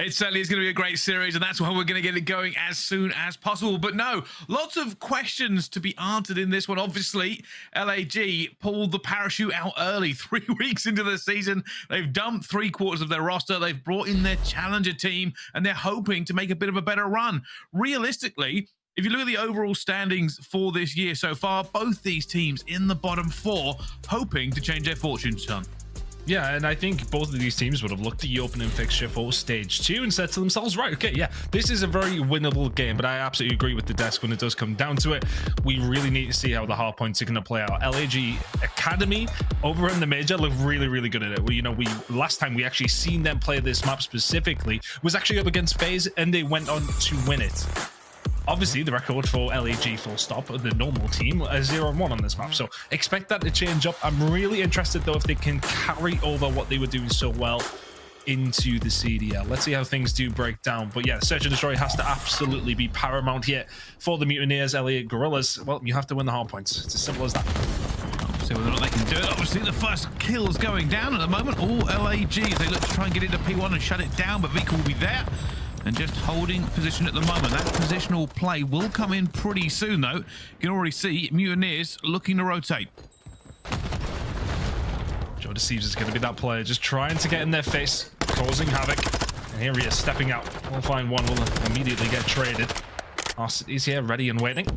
It certainly is going to be a great series, and that's why we're going to get it going as soon as possible. But no, lots of questions to be answered in this one. Obviously, LAG pulled the parachute out early, 3 weeks into the season. They've dumped 3/4 of their roster. They've brought in their challenger team, and they're hoping to make a bit of a better run. Realistically, if you look at the overall standings for this year so far, both these teams in the bottom 4, hoping to change their fortunes, son. Yeah, and I think both of these teams would have looked at the opening fixture for stage 2 and said to themselves, right, okay, yeah, this is a very winnable game. But I absolutely agree with the desk when it does come down to it. We really need to see how the hard points are going to play out. LAG Academy over in the major look really, really good at it. Well, you know, last time we actually seen them play this map specifically was actually up against FaZe, and they went on to win it. Obviously, the record for LAG full stop, the normal team, is 0-1 on this map. So expect that to change up. I'm really interested, though, if they can carry over what they were doing so well into the CDL. Let's see how things do break down. But yeah, Search and Destroy has to absolutely be paramount here for the Mutineers, Elliott Guerrillas. Well, you have to win the hard points. It's as simple as that. See whether or not they can do it. Obviously, the first kill's going down at the moment. All LAG as they look to try and get into P1 and shut it down, but Vic will be there and just holding position at the moment. That positional play will come in pretty soon, though. You can already see Mutineers looking to rotate. Thieves is going to be that player, just trying to get in their face, causing havoc. And here he is, stepping out. We'll find one, will immediately get traded. He's here, ready and waiting.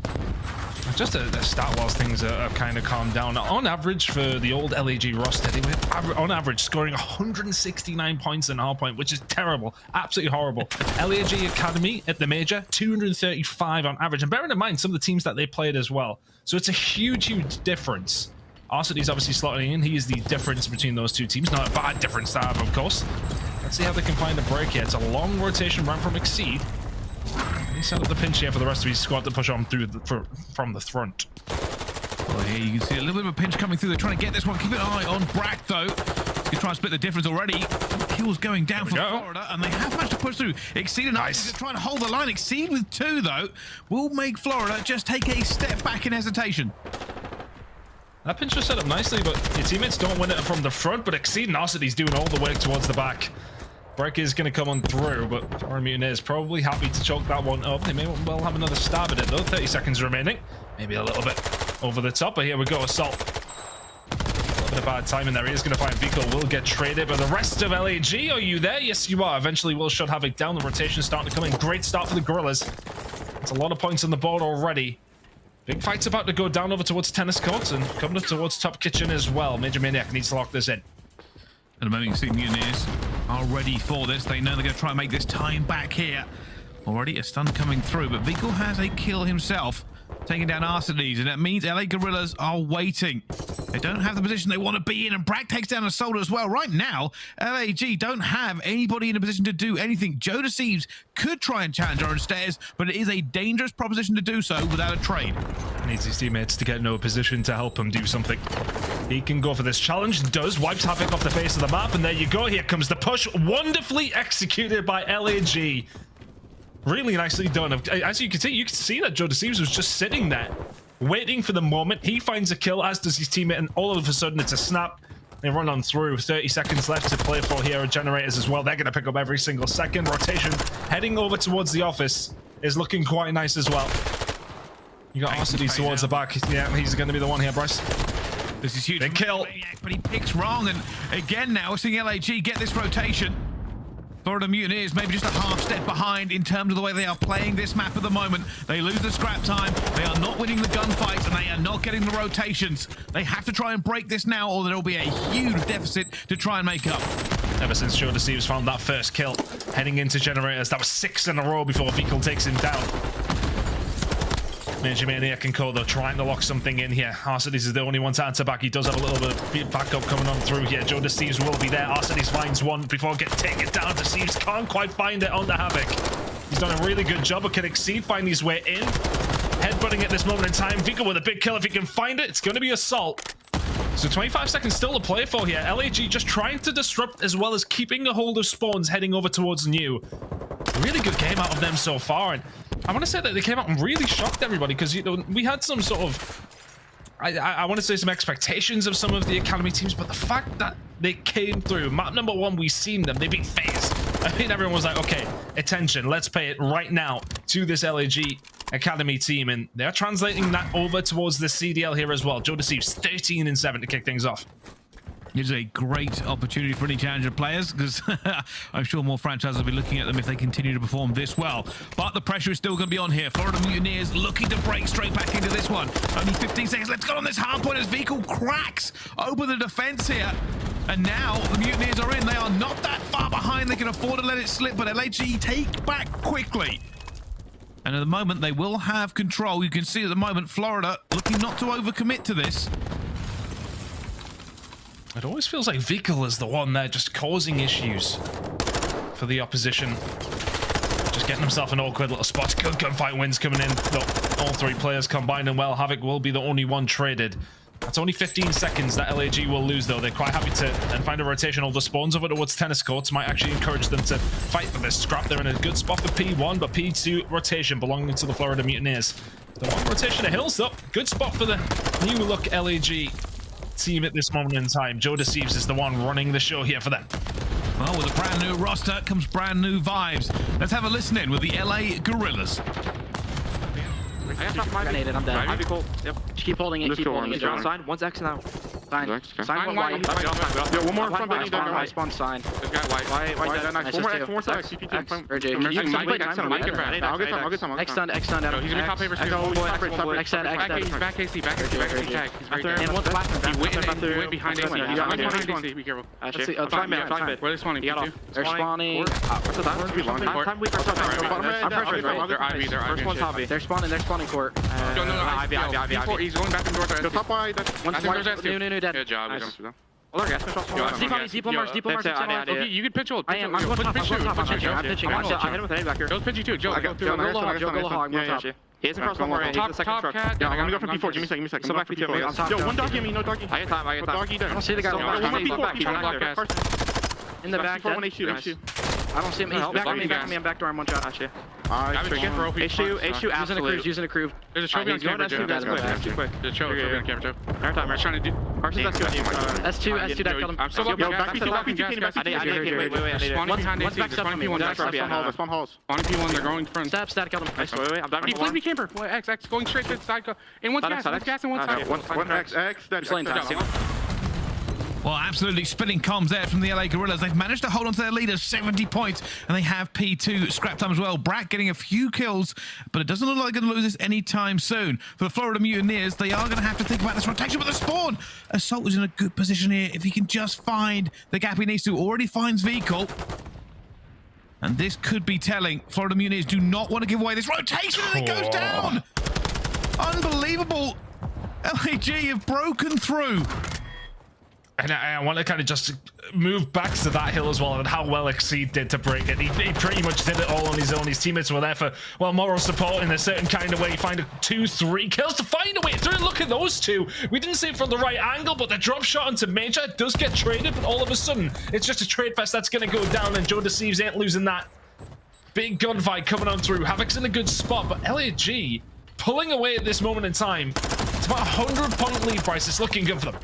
Just a start whilst things are kind of calmed down. On average, for the old LAG roster, they were on average scoring 169 points in hard point, which is terrible, absolutely horrible. LAG Academy at the major, 235 on average. And bearing in mind some of the teams that they played as well. So it's a huge, huge difference. Arcity's obviously slotting in. He is the difference between those two teams. Not a bad difference to have, of course. Let's see how they can find a break here. It's a long rotation run from Exceed. He set up the pinch here for the rest of his squad to push on through from the front. Well, here you can see a little bit of a pinch coming through. They're trying to get this one. Keep an eye on Brack, though. He's going to try and split the difference already. Kills going down for Florida, and they have managed to push through. Exceed and Nice. Trying to hold the line. Exceed with 2, though, will make Florida just take a step back in hesitation. That pinch was set up nicely, but your teammates don't win it from the front, but Exceed and Arcity's doing all the work towards the back. Break is going to come on through, but our Mutineers probably happy to choke that one up. They may well have another stab at it, though. 30 seconds remaining. Maybe a little bit over the top, but here we go. Assault. A little bit of bad timing there. He is going to find Vico. Will get traded, but the rest of LAG, are you there? Yes, you are. Eventually, will shut Havoc down. The rotation starting to come in. Great start for the Guerrillas. It's a lot of points on the board already. Big fight's about to go down over towards tennis courts and coming up towards top kitchen as well. Major Maniac needs to lock this in. At the moment, you see Mutineers are ready for this. They know they're going to try and make this time back here. Already a stun coming through, but Vico has a kill himself, taking down Arcides, and that means LA Guerrillas are waiting. They don't have the position they want to be in, and Brack takes down a soldier as well. Right now, LAG don't have anybody in a position to do anything. Thieves could try and challenge Orange Stairs, but it is a dangerous proposition to do so without a trade. Needs his teammates to get in a position to help him do something. He can go for this challenge, does, wipes Havoc off the face of the map, and there you go. Here comes the push, wonderfully executed by LAG. Really nicely done. As you can see that Thieves was just sitting there, waiting for the moment. He finds a kill, as does his teammate, and all of a sudden it's a snap. They run on through. 30 seconds left to play for here. Generators as well. They're going to pick up every single second. Rotation heading over towards the office is looking quite nice as well. You got Arcides towards the back. Yeah, he's going to be the one here, Bryce. This is huge. Big kill. But he picks wrong, and again now we're seeing LAG get this rotation. Florida Mutineers maybe just a half step behind in terms of the way they are playing this map at the moment. They lose the scrap time, they are not winning the gunfights, and they are not getting the rotations. They have to try and break this now, or there will be a huge deficit to try and make up. Ever since Thieves found that first kill, heading into Generators, that was 6 in a row before Vico takes him down. Major Maniac and Co, though, trying to lock something in here. Arcides is the only one to answer back. He does have a little bit of backup coming on through here. Thieves will be there. Arcides finds one before getting taken down. Thieves can't quite find it on the Havoc. He's done a really good job, but can Exceed find his way in? Headbutting at this moment in time. Vico with a big kill. If he can find it, it's going to be Assault. So 25 seconds still to play for here. LAG just trying to disrupt as well as keeping a hold of spawns heading over towards New. Really good game out of them so far, and I want to say that they came out and really shocked everybody, because, you know, we had some sort of, I want to say some expectations of some of the Academy teams, but the fact that they came through, map number 1, we seen them, they beat FaZe. I mean, everyone was like, okay, attention, let's pay it right now to this LAG Academy team, and they're translating that over towards the CDL here as well. Joe Deceives 13-7 to kick things off. It's a great opportunity for any Challenger players, because I'm sure more franchises will be looking at them if they continue to perform this well. But the pressure is still going to be on here. Florida Mutineers looking to break straight back into this one. Only 15 seconds. Let's go on this hard point as Vehicle cracks open the defense here. And now the Mutineers are in. They are not that far behind. They can afford to let it slip, but LAG take back quickly. And at the moment, they will have control. You can see at the moment, Florida looking not to overcommit to this. It always feels like Vehicle is the one there just causing issues for the opposition. Just getting himself an awkward little spot. Good gunfight wins coming in. Though all three players combining well. Havoc will be the only one traded. That's only 15 seconds that LAG will lose, though. They're quite happy to and find a rotation. All the spawns over towards tennis courts might actually encourage them to fight for this scrap. They're in a good spot for P1, but P2 rotation belonging to the Florida Mutineers. The one rotation of Hills, though. Good spot for the new look LAG team at this moment in time. Joe Deceives is the one running the show here for them. Well, with a brand new roster comes brand new vibes. Let's have a listen in with the LA Guerrillas. I got top grenade and I'm dead. I'd be cool. Yep. Just keep holding it. Keep holding it. Drone sign. One's X now. Sign. Sign one white. Yeah, one more front white. I spawn sign. This guy white. White. Nice. One more side. CP2. Or J. I'll get some. X done. X done. He's gonna be top paper. X done. X done. Back AC. Back AC. He's very And one's back. He went behind AC. You got behind AC. Be careful. Try mid. Where are they spawning? They're spawning. What's the time? We first time. I'm pressured. They're IB. First one's hobby. They're spawning court. IB. He's going back in the door. Top wide. One's white. New dead. Good job. Oh, gas control. Deep bombers. You can pitch hold. I am. I'm going top. I'm pitching. I hit him with a head back here. Those pitchy too. Joe, go through. Joe, go hog. He hasn't crossed one more. He's the second stroke. Yeah, I'm gonna go for P4. Give me a second. So back P4. Yo, one doggy on me. No doggy. I get time. I don't see the guy. In the back. I don't see him. He's back on me. I'm backdoor. I'm one shot. Actually. Issue absolute. Using a crew. There's a trophy on camera. That's too quick. There's a trophy on camera too. I'm trying to do. S2 that killed him. I'm still Yo, back P2. Wait. Spawning behind AC. They're spawning P1. Spawn halls. Spawning P1. They're going front. Stat killed him. Wait. I'm diving. He flipped me camper. X going straight to the side. And one's gas and one's side. One X. Well, absolutely spinning comms there from the LA Guerrillas. They've managed to hold on to their lead of 70 points, and they have P2 scrap time as well. Brack getting a few kills, but it doesn't look like they're going to lose this anytime soon. For the Florida Mutineers, they are going to have to think about this rotation with the spawn. Assault is in a good position here. If he can just find the gap he needs to, already finds Vehicle. And this could be telling. Florida Mutineers do not want to give away this rotation, and it goes down. Unbelievable. LAG have broken through. And I want to kind of just move back to that hill as well, and how well Exceed did to break it. He pretty much did it all on his own. His teammates were there for, well, moral support in a certain kind of way. Find 2-3 kills to find a way through. Look at those two. We didn't see it from the right angle, but the drop shot onto Major does get traded, but all of a sudden, it's just a trade fest that's going to go down, and Joe Deceives ain't losing that. Big gunfight coming on through. Havoc's in a good spot, but LAG pulling away at this moment in time. It's about 100-point lead, Bryce. It's looking good for them.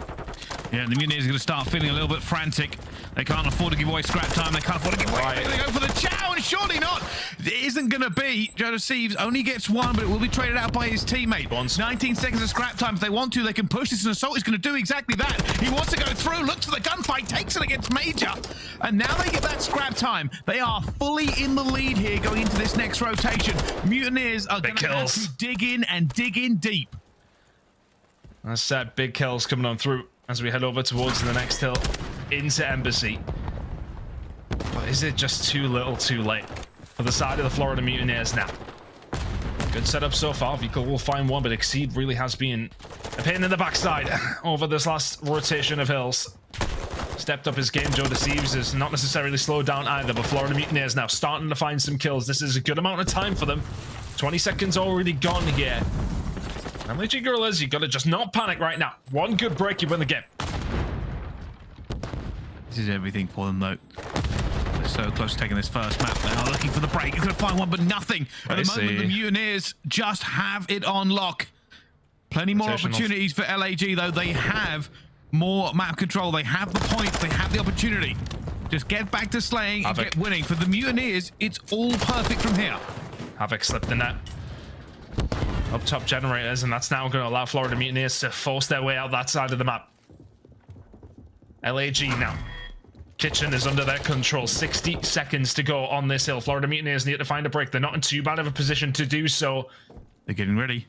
Yeah, the Mutineers are going to start feeling a little bit frantic. They can't afford to give away scrap time. They can't afford to give away. They go for the chow, and surely not. It isn't going to be. Joe Deceives only gets one, but it will be traded out by his teammate. 19 seconds of scrap time. If they want to, they can push this, and Assault is going to do exactly that. He wants to go through, looks for the gunfight, takes it against Major, and now they get that scrap time. They are fully in the lead here going into this next rotation. Mutineers are going to have to dig in and dig in deep. That's that big kills coming on through as we head over towards the next hill into aBeZy. But is it just too little too late for the side of the Florida Mutineers now? Good setup so far. Vehicle will find one, but Exceed really has been a pain in the backside over this last rotation of hills. Stepped up his game. Joe Deceives is not necessarily slowed down either, but Florida Mutineers now starting to find some kills. This is a good amount of time for them. 20 seconds already gone here. LAG Guerrillas, you gotta just not panic right now. One good break, you win the game. This is everything for them, though. They're so close to taking this first map. They are looking for the break. They're gonna find one, but nothing. At the moment, the Mutineers just have it on lock. Plenty more opportunities for LAG, though. They have more map control. They have the points. They have the opportunity. Just get back to slaying and get winning. For the Mutineers, it's all perfect from here. Havoc slipped the net. Up top generators, and that's now going to allow Florida Mutineers to force their way out that side of the map. LAG now. Kitchen is under their control. 60 seconds to go on this hill. Florida Mutineers need to find a break. They're not in too bad of a position to do so. They're getting ready.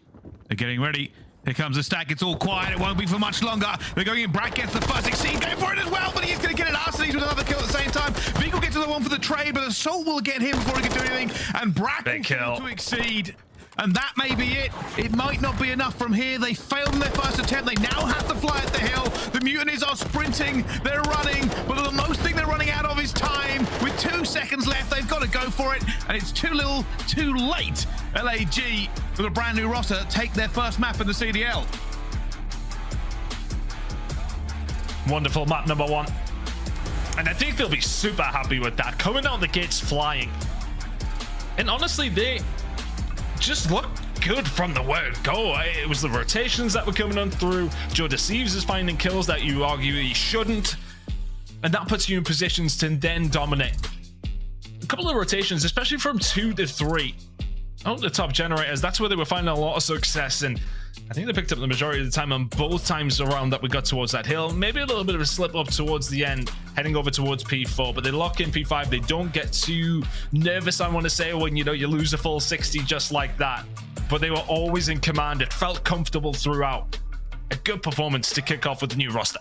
They're getting ready. Here comes the stack. It's all quiet. It won't be for much longer. They're going in. Brack gets the first succeed. Going for it as well, but he's going to get it. Arsenes with another kill at the same time. Vigo gets to the one for the trade, but Assault will get him before he can do anything. And Brack will kill to exceed. And that may be it. It might not be enough from here. They failed in their first attempt. They now have to fly at the hill. The Mutineers are sprinting. They're running. But the most thing they're running out of is time. With 2 seconds left, they've got to go for it. And it's too little, too late. LAG, with a brand new roster, take their first map in the CDL. Wonderful map number 1. And I think they'll be super happy with that. Coming out the gates flying. And honestly, they just look good from the word go. It was the rotations that were coming on through. Joe Deceives is finding kills that you argue he shouldn't, and that puts you in positions to then dominate. A couple of rotations, especially from 2 to 3 out the top generators, that's where they were finding a lot of success, and I think they picked up the majority of the time on both times around that we got towards that hill. Maybe a little bit of a slip up towards the end, heading over towards P4, but they lock in P5. They don't get too nervous, I want to say, when you lose a full 60 just like that. But they were always in command. It felt comfortable throughout. A good performance to kick off with the new roster.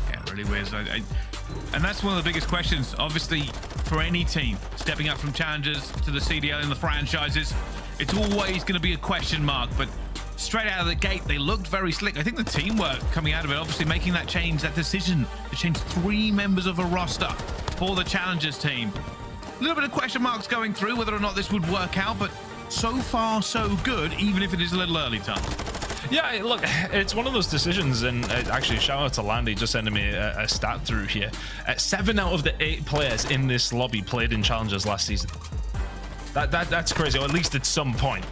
Yeah, it really was. And that's one of the biggest questions, obviously, for any team stepping up from challengers to the CDL in the franchises. It's always going to be a question mark, but straight out of the gate, they looked very slick. I think the teamwork coming out of it, obviously making that change, that decision to change 3 members of a roster for the challengers team. A little bit of question marks going through whether or not this would work out, but so far so good, even if it is a little early, Tom. Yeah, look, it's one of those decisions, and actually shout out to Landy just sending me a stat through here. 7 out of the 8 players in this lobby played in challengers last season. That's crazy, or at least at some point.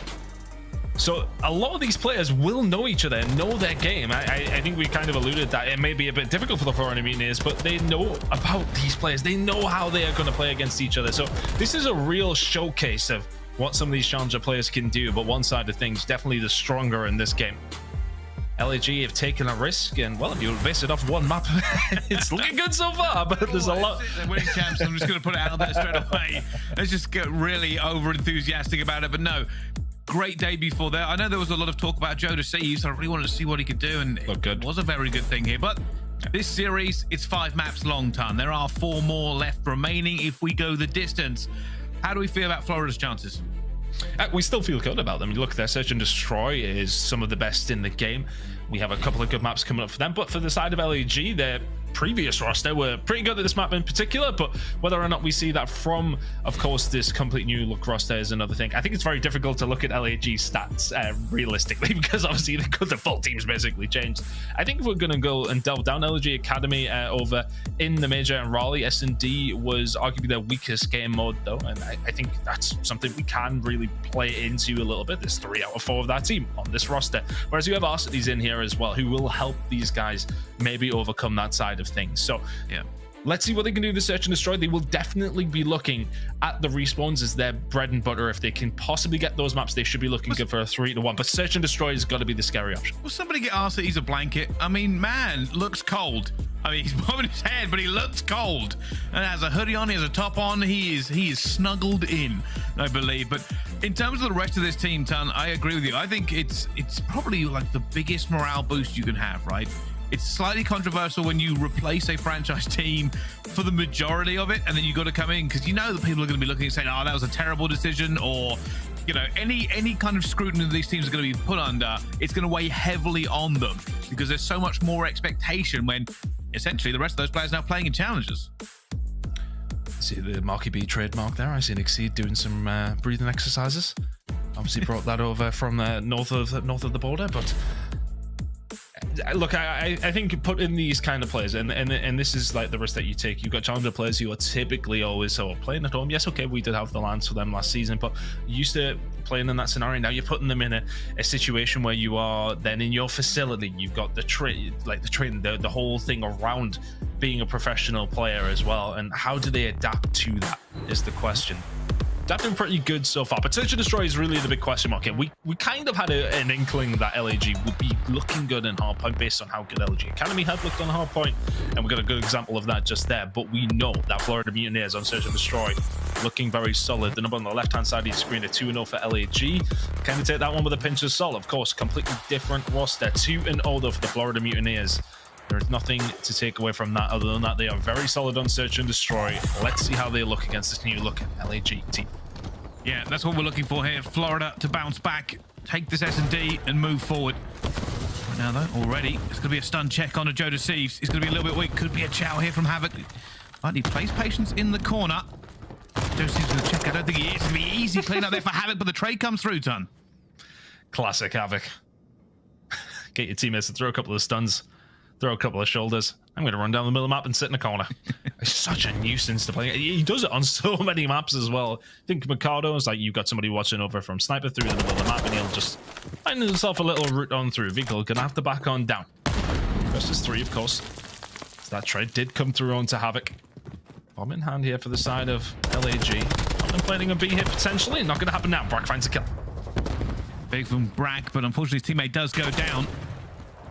So a lot of these players will know each other and know their game. I think we kind of alluded that it may be a bit difficult for the Florida Mutineers, but they know about these players. They know how they are going to play against each other. So this is a real showcase of what some of these challenger players can do, but one side of things, definitely the stronger in this game. LAG have taken a risk, and well, if you base it off one map, it's looking good so far, but there's a lot. They're winning champs. I'm just going to put it out there straight away. Let's just get really over enthusiastic about it, but no. Great debut for there. I know there was a lot of talk about Joe Deceives. I really wanted to see what he could do, and it was a very good thing here. But this series, it's 5 maps long, Ton. There are 4 more left remaining if we go the distance. How do we feel about Florida's chances? We still feel good about them. Look, their Search and Destroy is some of the best in the game. We have a couple of good maps coming up for them, but for the side of LAG, their previous roster were pretty good at this map in particular, but whether or not we see that from, of course, this complete new look roster is another thing. I think it's very difficult to look at LAG's stats realistically, because obviously the full team's basically changed. I think if we're going to go and delve down, LAG Academy over in the Major and Raleigh, S&D was arguably their weakest game mode though, and I think that's something we can really play into a little bit. There's 3 out of 4 of that team on this roster, whereas you have Arsenes in here as well, who will help these guys maybe overcome that side of things. So yeah, let's see what they can do with the Search and Destroy. They will definitely be looking at the respawns as their bread and butter. If they can possibly get those maps, they should be looking good for a 3-1, but Search and Destroy has got to be the scary option. Will somebody get asked that he's a blanket? I mean, man, looks cold. I mean, he's bobbing his head, but he looks cold, and has a hoodie on, he has a top on. He is snuggled in, I believe. But in terms of the rest of this team, Ton, I agree with you. I think it's probably like the biggest morale boost you can have, right? It's slightly controversial when you replace a franchise team for the majority of it, and then you got to come in because you know that people are going to be looking and saying, "Oh, that was a terrible decision," or any kind of scrutiny that these teams are going to be put under. It's going to weigh heavily on them because there's so much more expectation when essentially the rest of those players are now playing in challenges. See the Marky B trademark there. I see Exceed doing some breathing exercises. Obviously brought that over from north of the border, but look, I think putting these kind of players, and this is like the risk that you take. You've got challenger players who are typically always playing at home. Yes, okay, we did have the lands for them last season, but used to playing in that scenario. Now you're putting them in a situation where you are then in your facility. You've got the the whole thing around being a professional player as well. And how do they adapt to that is the question. That's been pretty good so far, but Search and Destroy is really the big question mark. We kind of had an inkling that LAG would be looking good in hardpoint based on how good LAG Academy had looked on hardpoint, and we got a good example of that just there. But we know that Florida Mutineers on Search and Destroy looking very solid. The number on the left-hand side of your screen, a 2-0 for LAG. Can you take that one with a pinch of salt? Of course, completely different roster. 2-0 though for the Florida Mutineers. There is nothing to take away from that other than that they are very solid on Search and Destroy. Let's see how they look against this new look LAG team. Yeah, that's what we're looking for here. Florida to bounce back, take this S&D and move forward. Right now though, already, it's going to be a stun check on a Joe Deceives. He's going to be a little bit weak. Could be a chow here from Havoc. Might need place patience in the corner. Joe Deceives going to check. I don't think he is. It's going to be easy clean up there for Havoc, but the trade comes through, Ton. Classic Havoc. Get your teammates to throw a couple of stuns, throw a couple of shoulders. I'm going to run down the middle of the map and sit in the corner. It's such a nuisance to play. He does it on so many maps as well. I think Mikado is like you've got somebody watching over from Sniper through the middle of the map, and he'll just find himself a little route on through. Vehicle gonna have to back on down. Versus 3, of course. So that trade did come through onto Havoc. Bomb in hand here for the side of LAG. Contemplating a B hit potentially. Not going to happen now. Brack finds a kill. Big from Brack, but unfortunately his teammate does go down.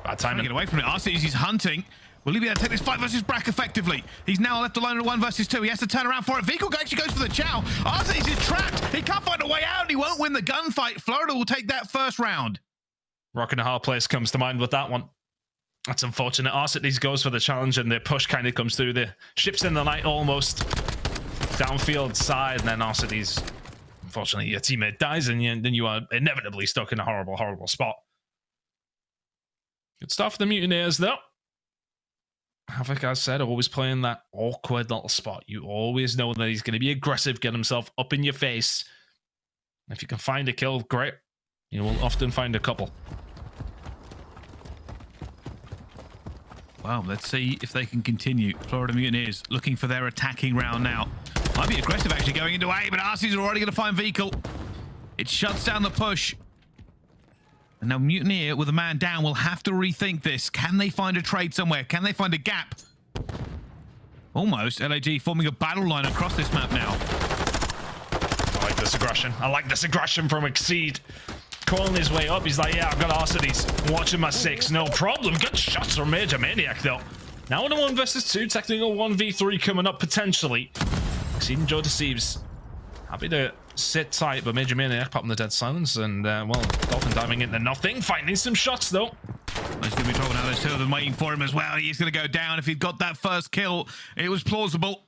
Bad timing. Get away from it. Arceus is hunting. Will he be able to take this fight versus Brack effectively? He's now left alone at 1 versus 2. He has to turn around for it. Vehicle actually goes for the chow. Arceus is trapped. He can't find a way out. He won't win the gunfight. Florida will take that first round. Rock and a hard place comes to mind with that one. That's unfortunate. Arceus goes for the challenge, and the push kind of comes through. The ships in the night almost downfield side, and then Arceus, unfortunately, your teammate dies, and then you are inevitably stuck in a horrible, horrible spot. Good stuff for the Mutineers, though. Havoc, as I said, always playing that awkward little spot. You always know that he's going to be aggressive, get himself up in your face. If you can find a kill, great. You will often find a couple. Well, let's see if they can continue. Florida Mutineers looking for their attacking round now. Might be aggressive actually going into A, but Arceus are already going to find Vehicle. It shuts down the push. And now Mutineer with a man down will have to rethink this. Can they find a trade somewhere? Can they find a gap? Almost. LAG forming a battle line across this map now. I like this aggression. I like this aggression from Exceed. Calling his way up. He's like, yeah, I've got Arceus. Watching my 6. No problem. Good shots from Major Maniac, though. Now in a 1 versus 2. Technical 1v3 coming up, potentially. Exceed and Joe Deceives. Happy to sit tight, but Major Maniac popping the dead silence, and well, Dolphin diving into nothing, finding some shots though. He's going to be trouble now. There's 2 of them waiting for him as well. He's going to go down. If he'd got that first kill, it was plausible.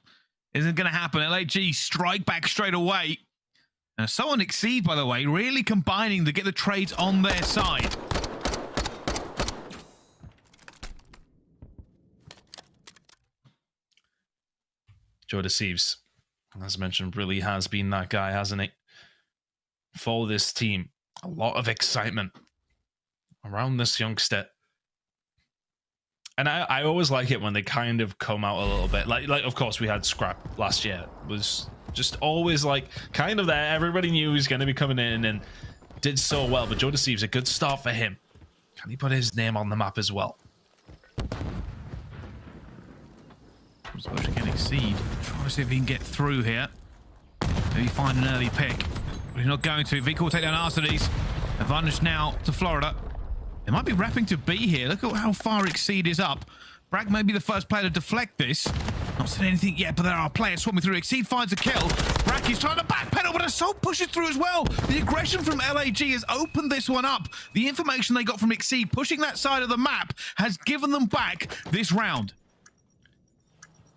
Isn't going to happen. LAG strike back straight away. And so on Exceed, by the way, really combining to get the trades on their side. Joe Deceives, as mentioned, really has been that guy, hasn't he? For this team, a lot of excitement around this youngster. And I always like it when they kind of come out a little bit. Like of course, we had Scrap last year. It was just always like kind of there. Everybody knew he was going to be coming in and did so well. But Joe Deceives, a good start for him. Can he put his name on the map as well? Suppose he can Exceed. Try to see if he can get through here. Maybe find an early pick. But he's not going to. Vehicle will take down Arceus. Advantage now to Florida. They might be wrapping to B here. Look at how far Exceed is up. Bragg may be the first player to deflect this. Not seen anything yet, but there are players swarming through. Exceed finds a kill. Bragg is trying to backpedal, but Assault pushes through as well. The aggression from LAG has opened this one up. The information they got from Exceed pushing that side of the map has given them back this round.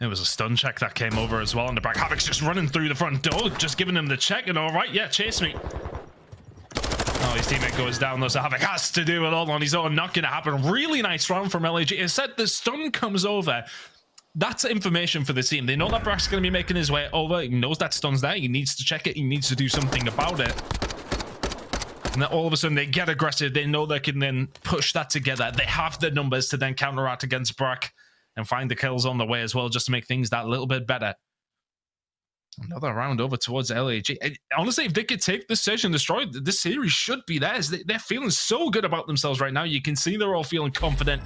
It was a stun check that came over as well, and the Bragg Havoc's just running through the front door, just giving him the check, and all right, yeah, chase me. Oh, his teammate goes down, though, so Havoc has to do it all on his own. Not going to happen. Really nice round from LAG. It said the stun comes over. That's information for the team. They know that Bragg's going to be making his way over. He knows that stun's there. He needs to check it. He needs to do something about it. And then all of a sudden they get aggressive. They know they can then push that together. They have the numbers to then counteract against Brak and find the kills on the way as well, just to make things that little bit better. Another round over towards LAG. Honestly, if they could take this search and destroy, this series should be theirs. They're feeling so good about themselves right now. You can see they're all feeling confident.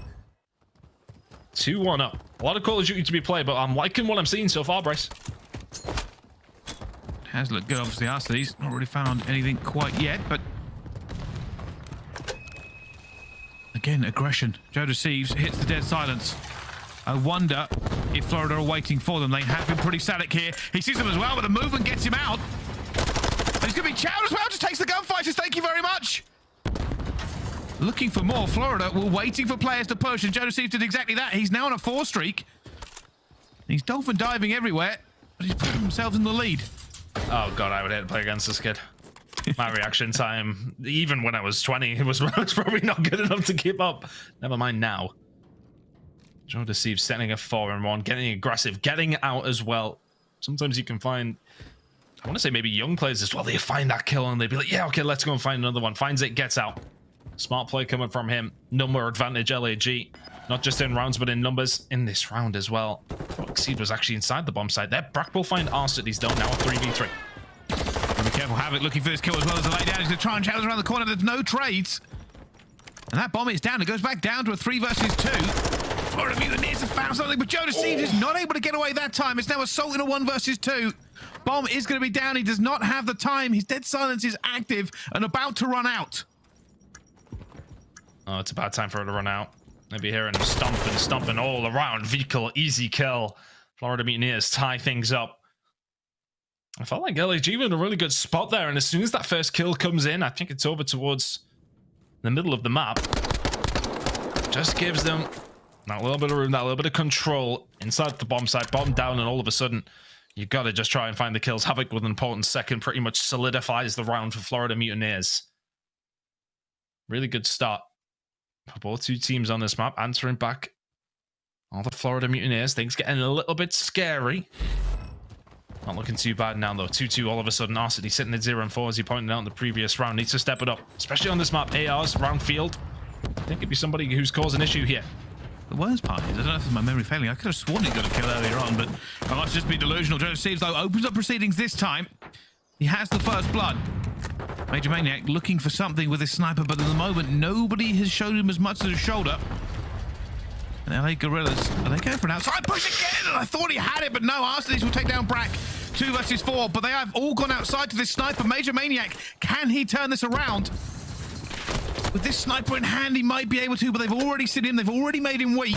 2-1 up. A lot of Call of Duty to be played, but I'm liking what I'm seeing so far, Bryce. Has looked good, obviously. He's not really found anything quite yet, but again, aggression. Joe deceives, hits the dead silence. I wonder if Florida are waiting for them. They have been pretty static here. He sees them as well, but the movement gets him out. And he's going to be chowed as well. Just takes the gunfighters. Thank you very much. Looking for more. Florida were waiting for players to push, and Joe deceives did exactly that. He's now on a 4 streak. He's dolphin diving everywhere, but he's putting himself in the lead. Oh, God, I would hate to play against this kid. My reaction time, even when I was 20, it was probably not good enough to keep up. Never mind now. Joe deceives, setting a 4-1, getting aggressive, getting out as well. Sometimes you can find, I want to say maybe young players as well, they find that kill and they'd be like, yeah, okay, let's go and find another one. Finds it, gets out. Smart play coming from him. Number advantage, LAG. Not just in rounds, but in numbers in this round as well. Xyz was actually inside the bomb site there. Brak will find Arcides though, now a 3v3. Be careful, Havoc looking for this kill as well as the lay down. He's going to try and challenge around the corner. There's no trades. And that bomb is down. It goes back down to a 3 versus 2. Florida Mutineers have found something, but Joe deceives is not able to get away that time. It's now assault in a 1 versus 2. Bomb is going to be down. He does not have the time. His dead silence is active and about to run out. Oh, it's a bad time for it to run out. Maybe hearing him stomping all around. Vehicle, easy kill. Florida Mutineers tie things up. I felt like LAG were in a really good spot there, and as soon as that first kill comes in, I think it's over towards the middle of the map. Just gives them that little bit of room, that little bit of control inside the bomb site. Bomb down, and all of a sudden, you got to just try and find the kills. Havoc with an important second pretty much solidifies the round for Florida Mutineers. Really good start for both two teams on this map, answering back all the Florida Mutineers. Things getting a little bit scary. Not looking too bad now, though. 2-2 all of a sudden. Arcides sitting at 0-4, as he pointed out in the previous round. Needs to step it up, especially on this map. ARs, round field. I think it'd be somebody who's caused an issue here. The worst part is, I don't know if it's my memory failing. I could have sworn he got a kill earlier on, but I must just be delusional. Joe Deceives, though, opens up proceedings this time. He has the first blood. Major Maniac looking for something with his sniper, but at the moment, nobody has showed him as much as a shoulder. And LA Guerrillas, are they going for an outside push again? And I thought he had it, but no. Arcides will take down Brak. 2 versus 4, but they have all gone outside to this sniper. Major Maniac, can he turn this around? With this sniper in hand, he might be able to, but they've already seen him. They've already made him weak.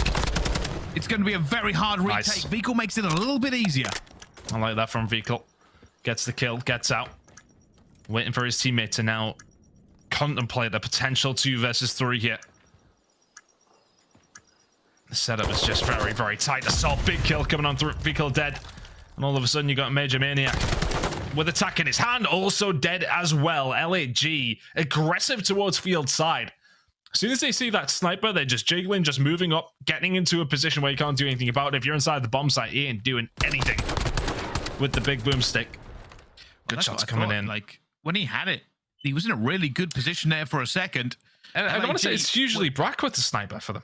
It's going to be a very hard retake. Nice. Vehicle makes it a little bit easier. I like that from Vehicle. Gets the kill, gets out. Waiting for his teammate to now contemplate a potential 2 versus 3 here. The setup is just very, very tight. Assault, big kill coming on through. Vehicle dead. And all of a sudden you got Major Maniac with attack in his hand, also dead as well. LAG aggressive towards field side. As soon as they see that sniper, they're just jiggling, just moving up, getting into a position where you can't do anything about it. If you're inside the bomb site, you ain't doing anything with the big boomstick. Good shots coming in. Like, when he had it, he was in a really good position there for a second. And I want to say it's usually Brak with the sniper for them.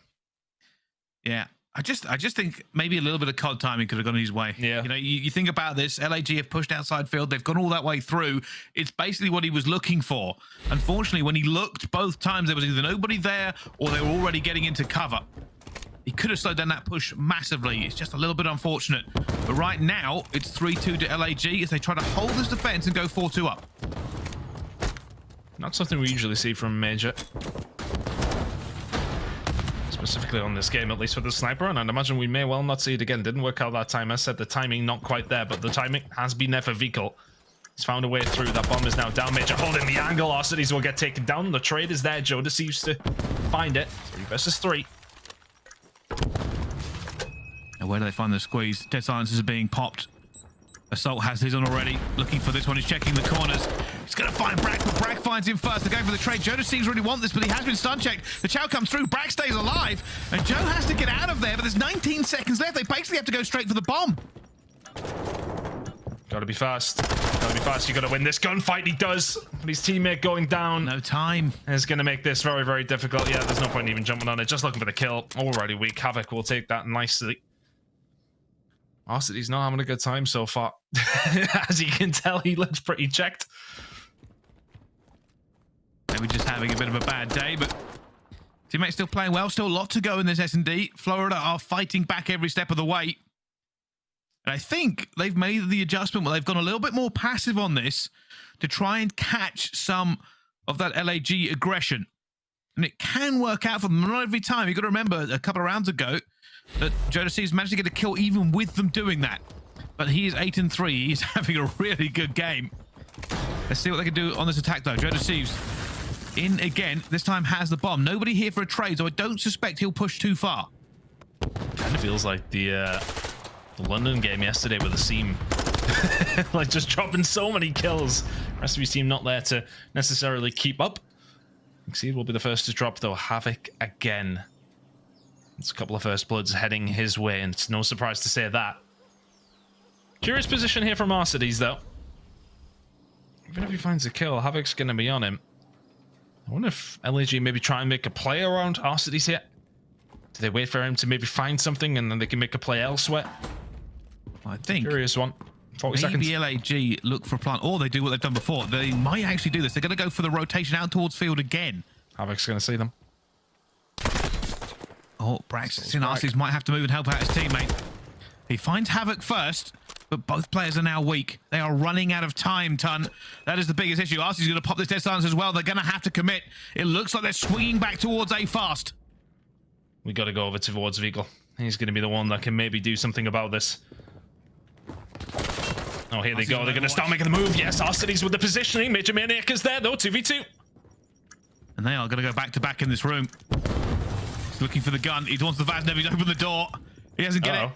Yeah. I just think maybe a little bit of COD timing could have gone his way. Yeah. You know, you think about this, LAG have pushed outside field. They've gone all that way through. It's basically what he was looking for. Unfortunately, when he looked both times, there was either nobody there or they were already getting into cover. He could have slowed down that push massively. It's just a little bit unfortunate. But right now, it's 3-2 to LAG as they try to hold this defense and go 4-2 up. Not something we usually see from Major. Specifically on this game, at least with the sniper, and I'd imagine we may well not see it again. Didn't work out that time. I said the timing not quite there, but the timing has been there for Vehicle. He's found a way through. That bomb is now down. Major holding the angle. Arcides will get taken down. The trade is there. Joe deceives to find it. 3 versus 3. Now where do they find the squeeze? Dead silences are being popped. Assault has his on already. Looking for this one. He's checking the corners. He's going to find Brak, but Brak finds him first. They're going for the trade. Joe seems really want this, but he has been stun checked. The chow comes through. Brak stays alive, and Joe has to get out of there, but there's 19 seconds left. They basically have to go straight for the bomb. Got to be fast. Gotta be fast. You gotta win this gunfight. He does. But his teammate going down. No time. Is gonna make this very, very difficult. Yeah, there's no point even jumping on it. Just looking for the kill. Already weak. Havoc will take that nicely. aBeZy's not having a good time so far. As you can tell, he looks pretty checked. Maybe just having a bit of a bad day, but teammates still playing well. Still a lot to go in this S&D. Florida are fighting back every step of the way. And I think they've made the adjustment where they've gone a little bit more passive on this to try and catch some of that LAG aggression. And it can work out for them. Not every time. You've got to remember a couple of rounds ago that Thieves managed to get a kill even with them doing that. But he is 8-3. He's having a really good game. Let's see what they can do on this attack, though. Thieves in again. This time has the bomb. Nobody here for a trade, so I don't suspect he'll push too far. Kind of feels like the London game yesterday with the Seam. Like just dropping so many kills. Rest of his team not there to necessarily keep up. Exceed will be the first to drop, though. Havoc again. It's a couple of first bloods heading his way, and it's no surprise to say that. Curious position here from aBeZy, though. Even if he finds a kill, Havoc's going to be on him. I wonder if LAG maybe try and make a play around aBeZy here. Do they wait for him to maybe find something and then they can make a play elsewhere? I think. Curious one. 40 seconds. Maybe LAG look for a plant, or they do what they've done before. They might actually do this. They're going to go for the rotation out towards field again. Havoc's going to see them. Oh, Braxton Narsties might have to move and help out his teammate. He finds Havoc first, but both players are now weak. They are running out of time, Ton. That is the biggest issue. aBeZy's going to pop this dead silence as well. They're going to have to commit. It looks like they're swinging back towards A fast. We got to go over towards Vehicle. He's going to be the one that can maybe do something about this. Oh, here they go. They're going to start making the move. Yes, aBeZy's with the positioning. Major Maniac is there, though. 2v2. And they are going to go back-to-back in this room. He's looking for the gun. He wants the Vaz Nev. He's opened the door. He hasn't get it.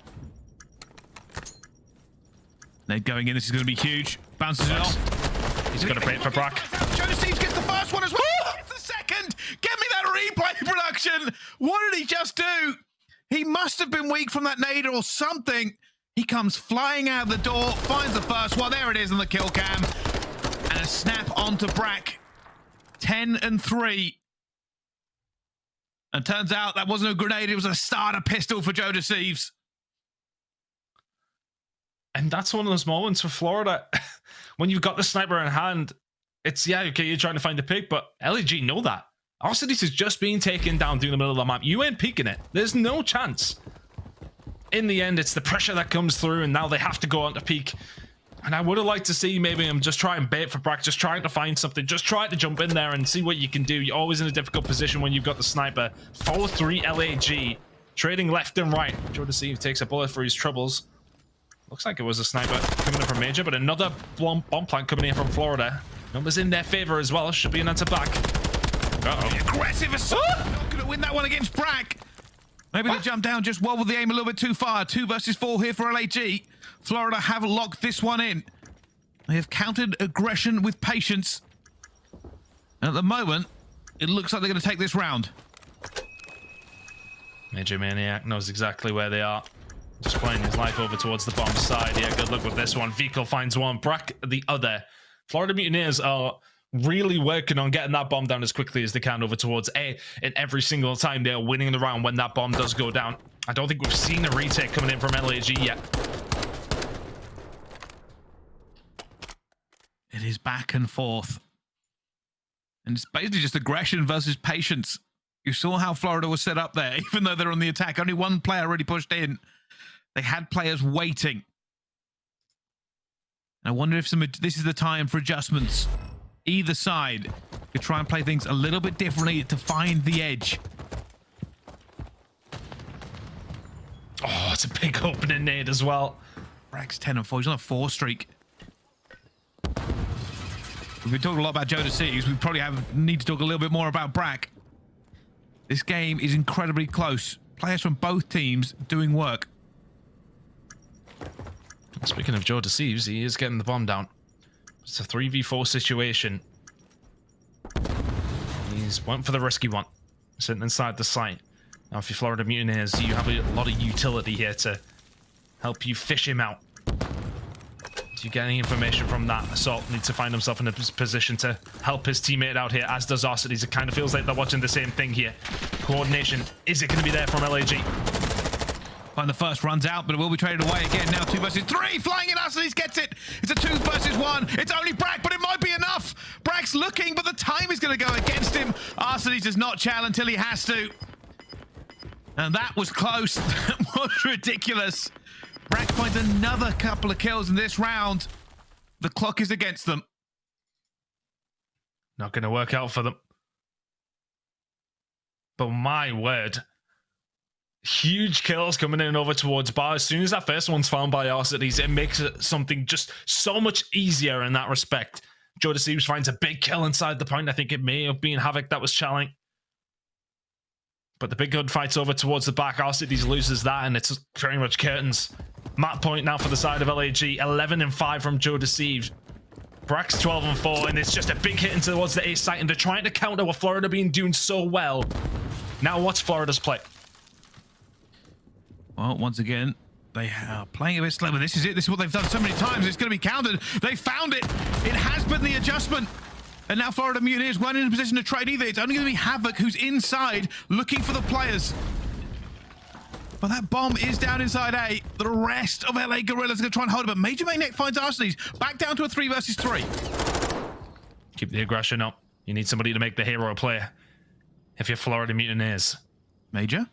They're going in. This is going to be huge. Bounces it off. He's got to bait for Brack. Thieves gets the first one as well. It's the second. Get me that replay production. What did he just do? He must have been weak from that nade or something. He comes flying out the door, finds the first one. There it is on the kill cam. And a snap onto Brack. 10-3. And turns out that wasn't a grenade. It was a starter pistol for Thieves. And that's one of those moments for Florida. When you've got the sniper in hand, it's, yeah, okay, you're trying to find the pick, but LAG know that. aBeZy is just being taken down through the middle of the map. You ain't peeking it. There's no chance. In the end, it's the pressure that comes through, and now they have to go on to peek. And I would have liked to see maybe him just try and bait for Brack, just trying to find something, just try to jump in there and see what you can do. You're always in a difficult position when you've got the sniper. 4-3 LAG, trading left and right. Thieves takes a bullet for his troubles. Looks like it was a sniper coming in from Major, but another bomb plant coming in from Florida. Numbers in their favor as well. Should be an answer back. Uh-oh. Aggressive assault. Not going to win that one against Brack. Maybe they jump down just wobbled the aim a little bit too far. 2 versus 4 here for LAG. Florida have locked this one in. They have countered aggression with patience. And at the moment, it looks like they're going to take this round. Major Maniac knows exactly where they are. Just playing his life over towards the bomb side. Yeah, good luck with this one. Vehicle finds one, Brack the other. Florida Mutineers are really working on getting that bomb down as quickly as they can over towards A. And every single time they're winning the round when that bomb does go down. I don't think we've seen a retake coming in from LAG yet. It is back and forth. And it's basically just aggression versus patience. You saw how Florida was set up there, even though they're on the attack. Only one player already pushed in. They had players waiting. I wonder if this is the time for adjustments. Either side could try and play things a little bit differently to find the edge. Oh, it's a big opening nade as well. Brack's 10-4. He's on a 4 streak. We've been talking a lot about Thieves. We probably need to talk a little bit more about Brack. This game is incredibly close. Players from both teams doing work. Speaking of Thieves, he is getting the bomb down. It's a 3v4 situation. He's went for the risky one. Sitting inside the site. Now, if you're Florida Mutineers, you have a lot of utility here to help you fish him out. Do you get any information from that? Assault needs to find himself in a position to help his teammate out here, as does Arcitys. It kind of feels like they're watching the same thing here. Coordination, is it going to be there from LAG? And the first runs out, but it will be traded away again. Now 2 versus 3, flying in. Arcitys gets it. It's a 2 versus 1. It's only Brack, but it might be enough. Brack's looking, but the time is going to go against him. Arcitys does not chow until he has to. And that was close. That was ridiculous. Brack finds another couple of kills in this round. The clock is against them. Not going to work out for them. But my word. Huge kills coming in over towards bar. As soon as that first one's found by Arcitys, it makes it something just so much easier in that respect. Thieves finds a big kill inside the point. I think it may have been Havoc that was challing. But the big gun fights over towards the back. Arcitys loses that, and it's very much curtains. Map point now for the side of LAG. 11-5 from Thieves. Brack's 12-4, and it's just a big hit into towards the A site, and they're trying to counter what Florida been doing so well. Now what's Florida's play? Well, once again, they are playing a bit slow, but this is it. This is what they've done so many times. It's going to be countered. They found it. It has been the adjustment. And now Florida Mutineers weren't in a position to trade either. It's only going to be Havoc who's inside looking for the players. But that bomb is down inside A. The rest of LA Guerrillas are going to try and hold it, but Major Maynek finds Arcitys back down to a 3 versus 3. Keep the aggression up. You need somebody to make the hero play. If you're Florida Mutineers. Major?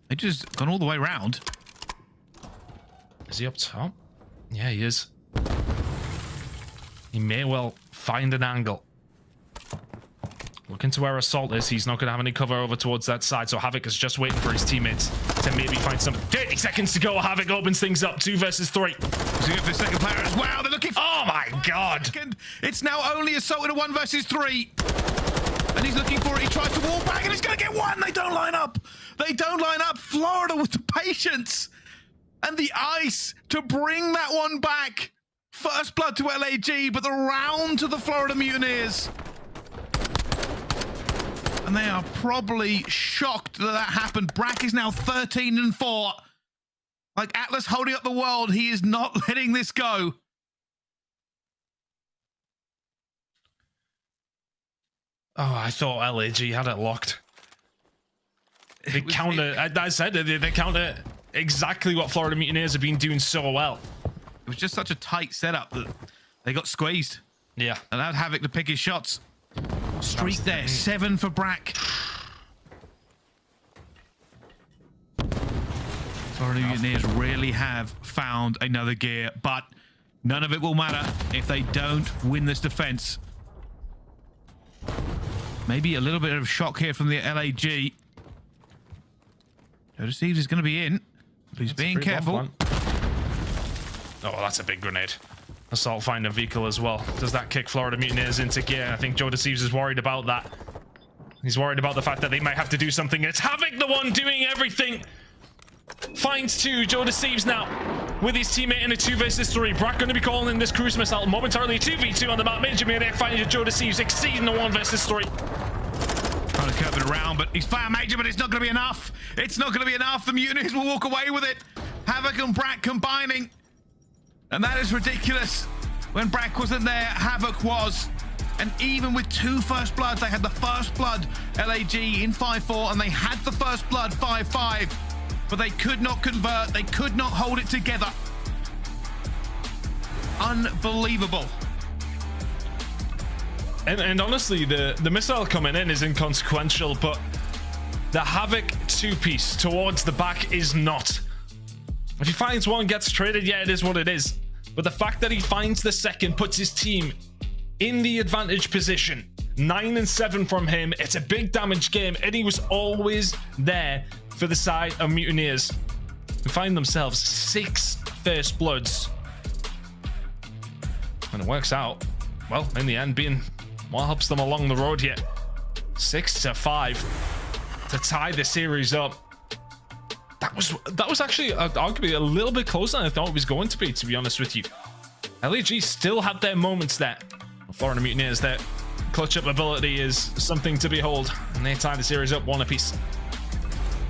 Major's gone all the way around. Is he up top? Yeah, he is. He may well find an angle. Looking to where Assault is. He's not going to have any cover over towards that side, so Havoc is just waiting for his teammates to maybe find some. 30 seconds to go. Havoc opens things up. 2 versus 3. So you have the second player as well. They're looking for... Oh my god! It's now only Assault in a 1 versus 3. And he's looking for it. He tries to wall back, and he's going to get one. They don't line up. They don't line up. Florida with the patience and the ice to bring that one back. First blood to LAG, but the round to the Florida Mutineers. And they are probably shocked that that happened. Brack is now 13-4. Like Atlas holding up the world, he is not letting this go. Oh, I thought LAG had it locked. They counter, I said they counter exactly what Florida Mutineers have been doing so well. It was just such a tight setup that they got squeezed. Yeah. Allowed Havoc to pick his shots. Streak there, 7 for Brack. Florida Mutineers really have found another gear, but none of it will matter if they don't win this defense. Maybe a little bit of shock here from the LAG. Thieves is going to be in. But he's being careful. Oh, that's a big grenade. Assault find a vehicle as well. Does that kick Florida Mutineers into gear? I think Thieves is worried about that. He's worried about the fact that they might have to do something. It's Havoc the one doing everything. Finds 2. Thieves now with his teammate in a 2 versus 3. Brack going to be calling in this cruise missile momentarily. 2v2 on the map. Major Maynek finding Thieves, exceeding the 1 versus 3. Trying to curve it around, but he's found Major, but it's not going to be enough. It's not going to be enough. The Mutineers will walk away with it. Havoc and Brack combining. And that is ridiculous. When Brack wasn't there, Havoc was. And even with 2 first bloods, they had the first blood LAG in 5-4, and they had the first blood 5-5. But they could not convert. They could not hold it together. Unbelievable. And honestly, the missile coming in is inconsequential, but the Havoc 2-piece towards the back is not. If he finds one, gets traded, yeah, it is what it is. But the fact that he finds the second puts his team in the advantage position. 9-7 from him. It's a big damage game, and he was always there for the side of Mutineers, who find themselves 6 first bloods. And it works out, well, in the end, being what helps them along the road here. 6-5 to tie the series up. That was actually arguably a little bit closer than I thought it was going to be honest with you. LAG still had their moments there. Florida Mutineers, their clutch up ability is something to behold, and they tie the series up 1 apiece.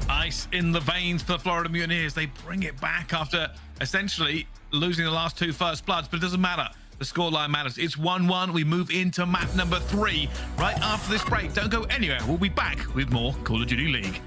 Ice in the veins for the Florida Mutineers. They bring it back after essentially losing the last two first bloods, but it doesn't matter. The scoreline matters. It's 1-1. We move into map number 3 right after this break. Don't go anywhere. We'll be back with more Call of Duty League.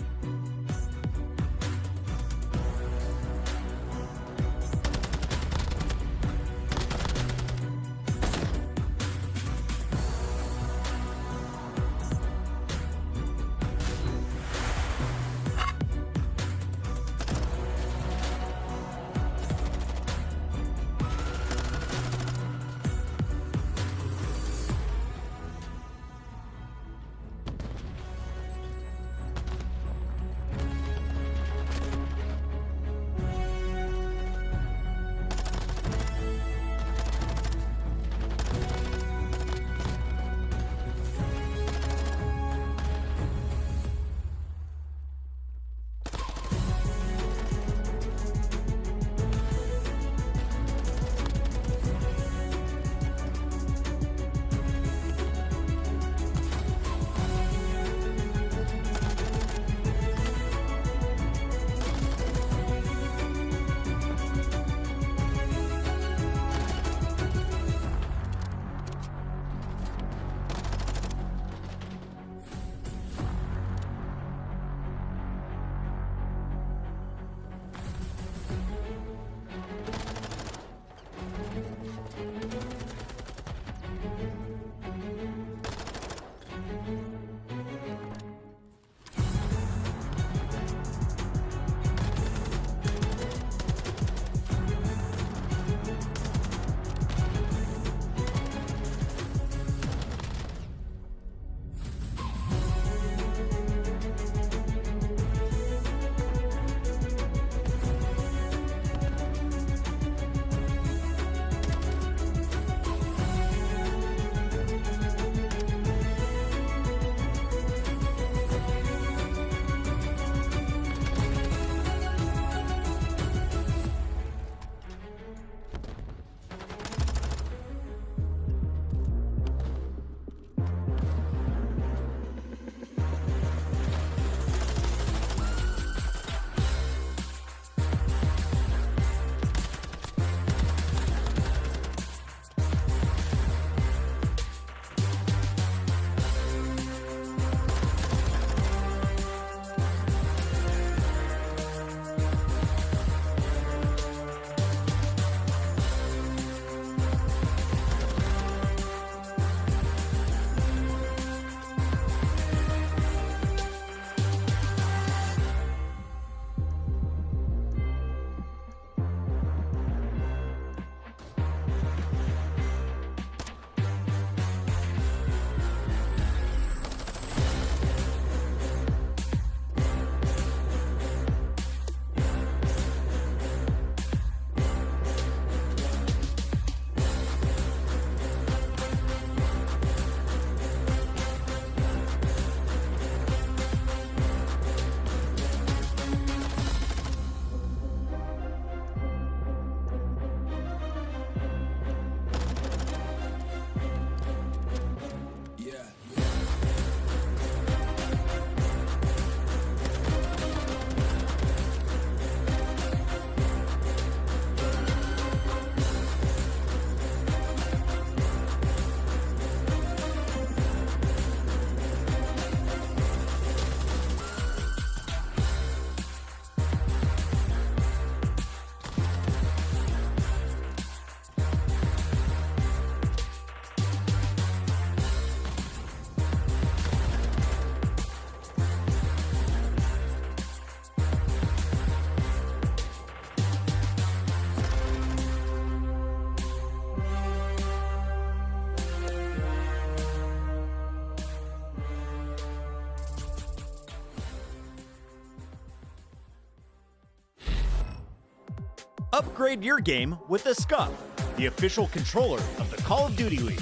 Upgrade your game with the Scump, the official controller of the Call of Duty League.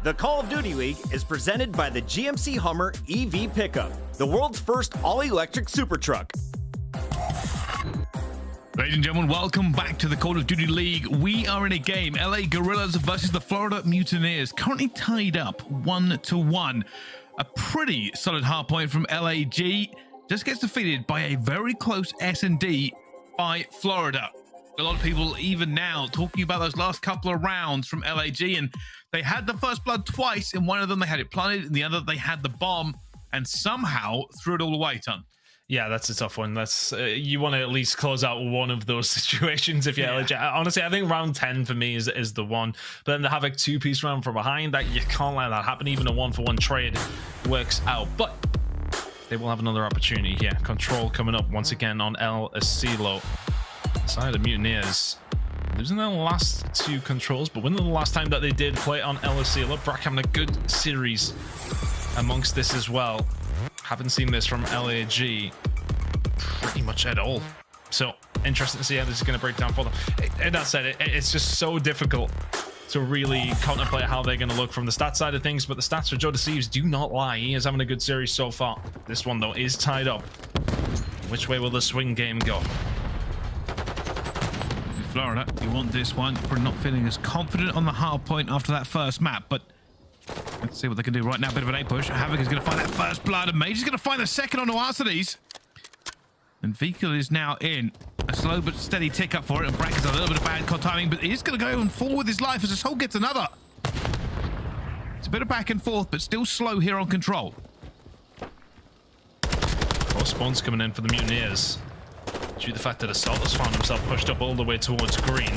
The Call of Duty League is presented by the GMC Hummer EV Pickup, the world's first all-electric super truck. Ladies and gentlemen, welcome back to the Call of Duty League. We are in a game, LA Guerrillas versus the Florida Mutineers, currently tied up 1-1. A pretty solid hard point from LAG. just gets defeated by a very close S&D by Florida. A lot of people even now talking about those last couple of rounds from LAG, and they had the first blood twice. In one of them they had it planted, in the other they had the bomb, and somehow threw it all away, Ton. Yeah, that's a tough one. That's you want to at least close out one of those situations if you're LAG. Honestly, I think round 10 for me is the one. But then the Havoc 2-piece round from behind, that you can't let that happen. Even a 1-for-1 trade works out. But they will have another opportunity here. Control coming up once again on aBeZy. Side of Mutineers losing their last 2 controls, but winning the last time that they did play on aBeZy. Brack having a good series amongst this as well. Haven't seen this from LAG pretty much at all. So interesting to see how this is going to break down for them. And that said, it's just so difficult to really contemplate how they're going to look from the stats side of things. But the stats for Joe the Thieves do not lie. He is having a good series so far. This one, though, is tied up. Which way will the swing game go? Florida, you want this one. You're probably not feeling as confident on the hard point after that first map, but let's see what they can do right now. Bit of an A push. Havoc is going to find that first blood, and Major's going to find the second on Owakening. And Vehicle is now in. A slow but steady tick up for it, and Brack has a little bit of bad timing, but he's going to go and fall with his life as Assault gets another. It's a bit of back and forth, but still slow here on Control. 4 spawns coming in for the Mutineers. Due to the fact that Assault has found himself pushed up all the way towards green.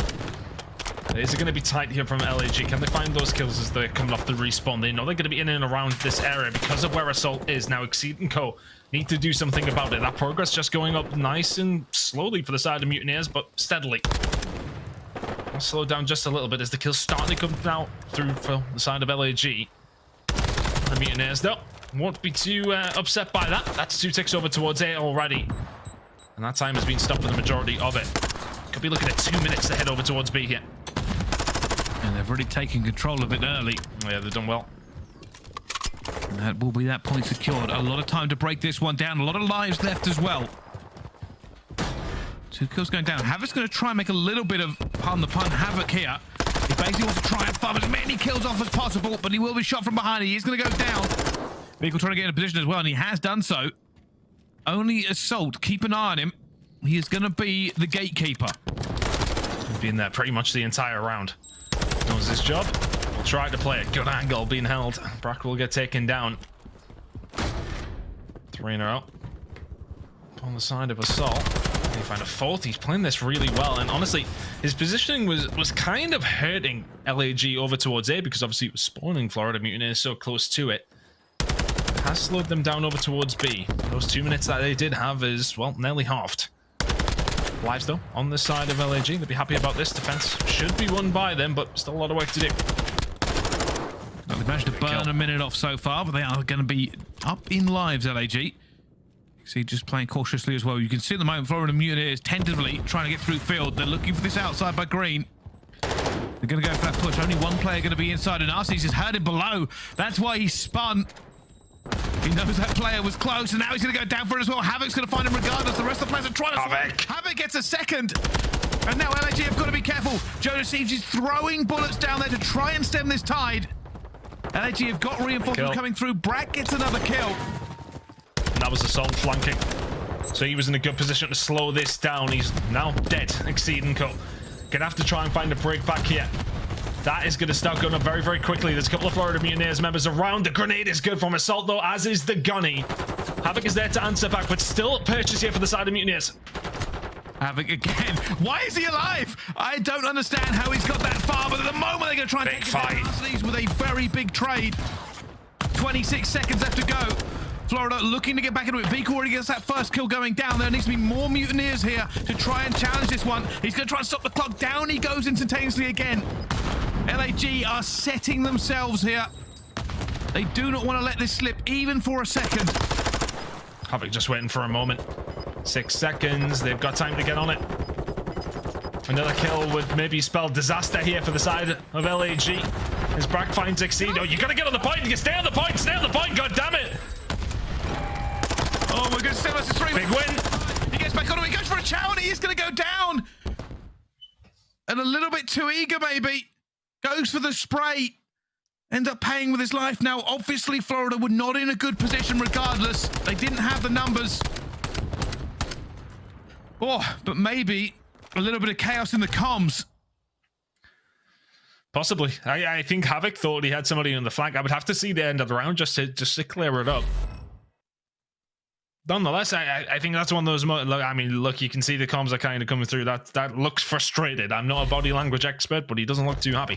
Is it going to be tight here from LAG? Can they find those kills as they're coming off the respawn? They know they're going to be in and around this area because of where Assault is. Now Exceed and Co need to do something about it. That progress just going up nice and slowly for the side of Mutineers, but steadily. I'll slow down just a little bit as the kills starting to come out through for the side of LAG. The Mutineers, though, won't be too upset by that. That's 2 ticks over towards A already. And that time has been stopped for the majority of it. Could be looking at 2 minutes to head over towards B here. And they've already taken control of it early. Yeah, they've done well. And that will be that point secured. A lot of time to break this one down. A lot of lives left as well. 2 kills going down. Havoc's going to try and make a little bit of, pardon the pun, havoc here. He basically wants to try and farm as many kills off as possible, but he will be shot from behind. He is going to go down. Vehicle trying to get in a position as well, and he has done so. Only Assault. Keep an eye on him. He is going to be the gatekeeper. He's been there pretty much the entire round. Knows his job. We'll try to play it. Good angle being held. Brack will get taken down. 3 in a row. On the side of Assault. They find a 4th. He's playing this really well. And honestly, his positioning was kind of hurting LAG over towards A because obviously it was spawning Florida Mutineers so close to it. Has slowed them down over towards B. Those 2 minutes that they did have is, well, nearly halved. Lives, though, on the side of LAG. They'll be happy about this. Defense should be won by them, but still a lot of work to do. Well, they've managed to burn a minute off so far, but they are going to be up in lives, LAG. See, just playing cautiously as well. You can see at the moment, Florida Mutineers tentatively trying to get through field. They're looking for this outside by green. They're going to go for that push. Only one player going to be inside, and Nastie's just heard him below. That's why he spun. He knows that player was close, and now he's going to go down for it as well. Havoc's going to find him regardless. The rest of the players are trying to... Havoc gets a second. And now LAG have got to be careful. Joe the Thieves is throwing bullets down there to try and stem this tide. LAG have got reinforcements coming through. Brack gets another kill. And that was Assault flanking. So he was in a good position to slow this down. He's now dead. Exceed and Co. Gonna have to try and find a break back here. That is going to start going up very, very quickly. There's a couple of Florida Mutineers members around. The grenade is good from Assault, though, as is the gunny. Havoc is there to answer back, but still purchase here for the side of Mutineers. Havoc again. Why is he alive? I don't understand how he's got that far, but at the moment they're going to try and take it with a very big trade. 26 seconds left to go. Florida looking to get back into it. Vehicle already gets that first kill going down. There needs to be more Mutineers here to try and challenge this one. He's going to try and stop the clock. Down he goes instantaneously again. LAG are setting themselves here. They do not want to let this slip even for a second. Havoc just waiting for a moment. 6 seconds. They've got time to get on it. Another kill would maybe spell disaster here for the side of LAG. As Brack finds Exceed. Oh, you got to get on the point. You can stay on the point. Stay on the point. God damn it. Oh, we're going to 7 versus 3. Big win. He gets back on it. He goes for a chow and he is going to go down. And a little bit too eager, maybe. Goes for the spray. Ends up paying with his life. Now, obviously, Florida were not in a good position regardless. They didn't have the numbers. Oh, but maybe a little bit of chaos in the comms. Possibly. I think Havoc thought he had somebody on the flank. I would have to see the end of the round just to clear it up. Nonetheless, I think that's one of those. I mean, look, you can see the comms are kind of coming through. That looks frustrated. I'm not a body language expert, but he doesn't look too happy.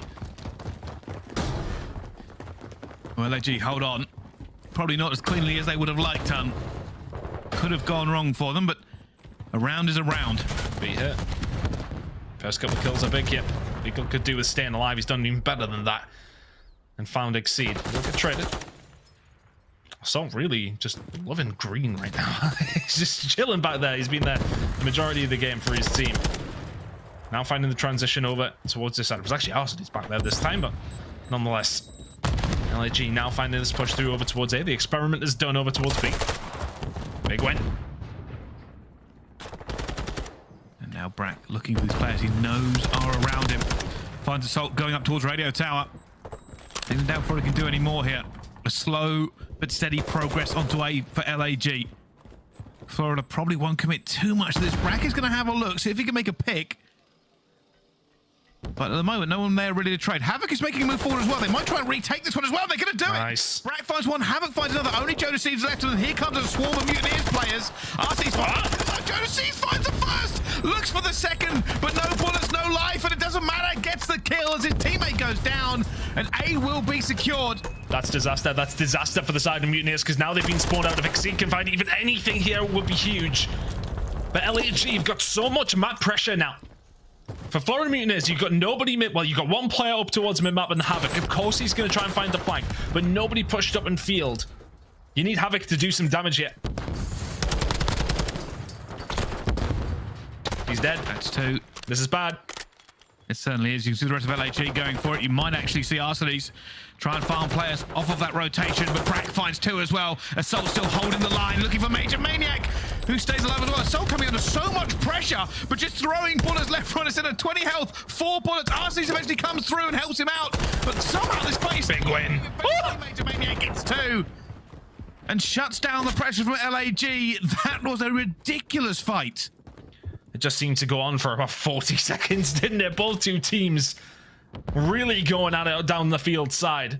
Well, aBeZy, hold on. Probably not as cleanly as they would have liked. Could have gone wrong for them, but a round is a round. Beat hit. First couple of kills are big. Yep. He could do with staying alive. He's done even better than that. And found Exceed. Look at traded. Assault really just loving green right now. He's just chilling back there. He's been there the majority of the game for his team. Now finding the transition over towards this side. It was actually Arsedy's back there this time, but nonetheless. aLLeY now finding this push through over towards A. The experiment is done over towards B. Big win. And now Brack looking for these players he knows are around him. Finds Assault going up towards Radio Tower. Doesn't doubt Florida can do any more here. A slow but steady progress onto A for aLLeY. Florida probably won't commit too much to this. Brack is going to have a look, see if he can make a pick. But at the moment, no one there ready to trade. Havoc is making a move forward as well. They might try and retake this one as well. They're going to do it. Nice. Brack finds one. Havoc finds another. Only Jodeci's left. And here comes a swarm of Mutineers players. RC's Jodeci finds the first. Looks for the second. But no bullets, no life. And it doesn't matter. Gets the kill as his teammate goes down. And A will be secured. That's disaster. That's disaster for the side of Mutineers because now they've been spawned out. If Exceed can find even anything here would be huge. But aLLeY, you've got so much map pressure now. For Florida Mutineers, you've got nobody mid. Well, you've got one player up towards mid-map and Havoc. Of course, he's going to try and find the flank, but nobody pushed up in field. You need Havoc to do some damage here. He's dead. That's two. This is bad. It certainly is. You can see the rest of aLLeY going for it. You might actually see Arsedy's try and farm players off of that rotation, but Brack finds two as well. Assault still holding the line, looking for Major Maniac, who stays alive as well. Assault coming under so much pressure, but just throwing bullets left, right, instead of 20 health, 4 bullets. Arsedy's eventually comes through and helps him out, but somehow this place... Big win. Major Maniac gets two and shuts down the pressure from aLLeY. That was a ridiculous fight. It just seemed to go on for about 40 seconds, didn't it? Both two teams really going at it down the field side.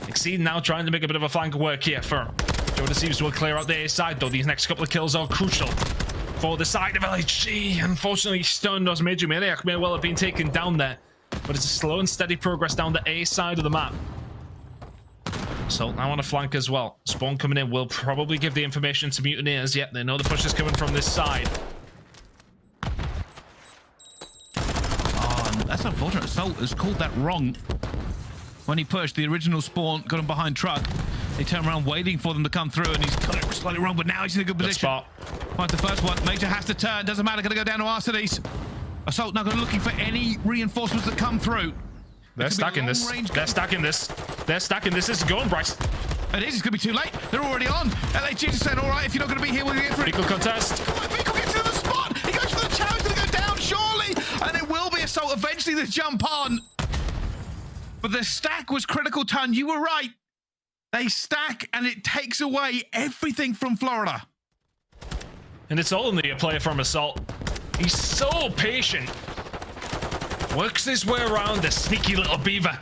Exceed now trying to make a bit of a flank work here for Jodeci will clear out the A side, though. These next couple of kills are crucial for the side of aLLeY. Unfortunately, stunned as Major Maniac may well have been taken down there, but it's a slow and steady progress down the A side of the map. So now on a flank as well. Spawn coming in will probably give the information to Mutineers. Yep, they know the push is coming from this side. That's unfortunate. Assault has called that wrong. When he pushed, the original spawn got him behind truck. They turn around waiting for them to come through, and he's got it slightly wrong, but now he's in a good position. Spot. Finds the first one. Major has to turn. Doesn't matter. Going to go down to Arsedy's. Assault now looking for any reinforcements that come through. They're stacking this. They're stacking this. They're stacking this. This is going, Bryce. It is. It's going to be too late. They're already on. aLLeY just said, all right, if you're not going to be here, we're going to get through. Vehicle contest. Vehicle gets to the spot. He goes for the challenge. Going to go down, surely. And it will be Assault eventually to jump on. But the stack was critical, Ton. You were right. They stack and it takes away everything from Florida. And it's only a player from Assault. He's so patient. Works his way around the sneaky little beaver.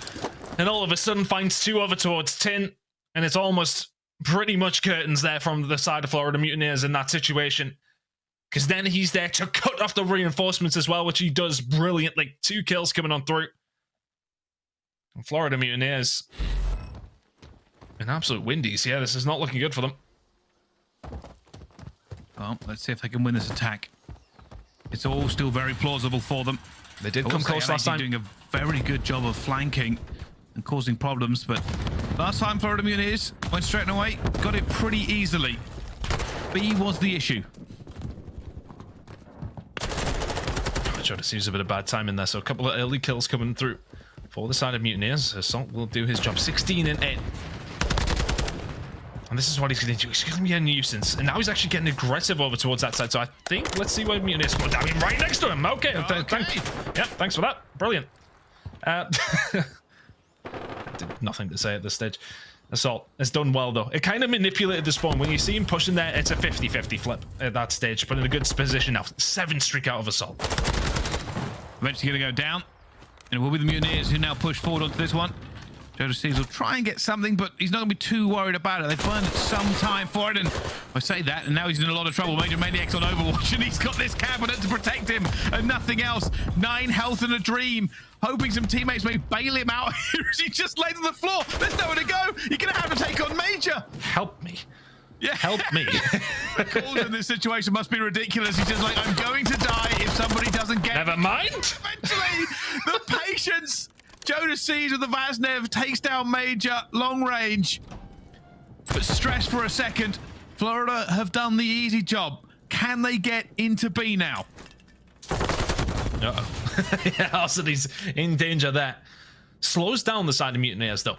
And all of a sudden finds two over towards 10. And it's almost pretty much curtains there from the side of Florida Mutineers in that situation. Because then he's there to cut off the reinforcements as well, which he does brilliantly. 2 kills coming on through. And Florida Mutineers in absolute windies. Yeah, this is not looking good for them. Well, let's see if they can win this attack. It's all still very plausible for them. They did come close last time. Doing a very good job of flanking and causing problems, but last time Florida Mutineers went straight away, got it pretty easily. B was the issue. I tried to see a bit of bad time in there, so a couple of early kills coming through for the side of Mutineers. Assault will do his job. 16 and 8. And this is what he's going to do. He's going to be a nuisance. And now he's actually getting aggressive over towards that side. So I think, let's see where Mutineers spawned. I mean, right next to him. Okay. Thanks for that. Brilliant. Did nothing to say at this stage. Assault has done well, though. It kind of manipulated the spawn. When you see him pushing there, it's a 50-50 flip at that stage, but in a good position now. 7 streak out of Assault. Eventually going to go down. And it will be the Mutineers who now push forward onto this one. Joe will try and get something, but he's not going to be too worried about it. They've burned some time for it, and I say that, and now he's in a lot of trouble. Major Maniac's on Overwatch, and he's got this cabinet to protect him, and nothing else. 9 health and a dream. Hoping some teammates may bail him out here as he just lays on the floor. There's nowhere to go. You're going to have to take on Major. Help me. Yeah. Help me. The calls in this situation must be ridiculous. He's just like, I'm going to die if somebody doesn't get Never me. mind. Eventually, the patience. Jonas with the Vaznev takes down Major, long range. But stressed for a second. Florida have done the easy job. Can they get into B now? Uh-oh. Yeah, Arseny's in danger there. Slows down the side of Mutineers, though.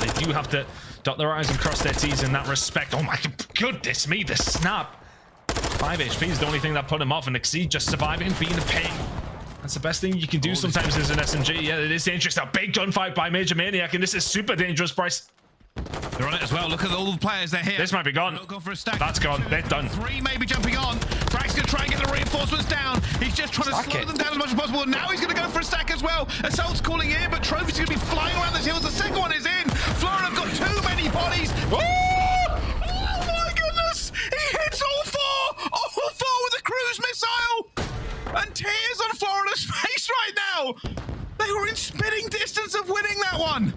They do have to dot their I's and cross their T's in that respect. Oh my goodness me, the snap. 5 HP is the only thing that put him off, and Exceed just surviving, being a pain. That's the best thing you can do sometimes as an SMG. Yeah, it is dangerous. A big gunfight by Major Maniac, and this is super dangerous, Bryce. They're on it as well. Look at all the players they're here. This might be gone. Not gone for a stack. That's gone. They're done. 3 maybe jumping on. Frank's going to try and get the reinforcements down. He's just trying to slow them down as much as possible. And now he's going to go for a stack as well. Assault's calling in, but Trophy's going to be flying around the hills. The second one is in. Florida have got too many bodies. Oh my goodness! He hits all 4! All 4 with a cruise missile! And tears on Florida's face right now! They were in spitting distance of winning that one!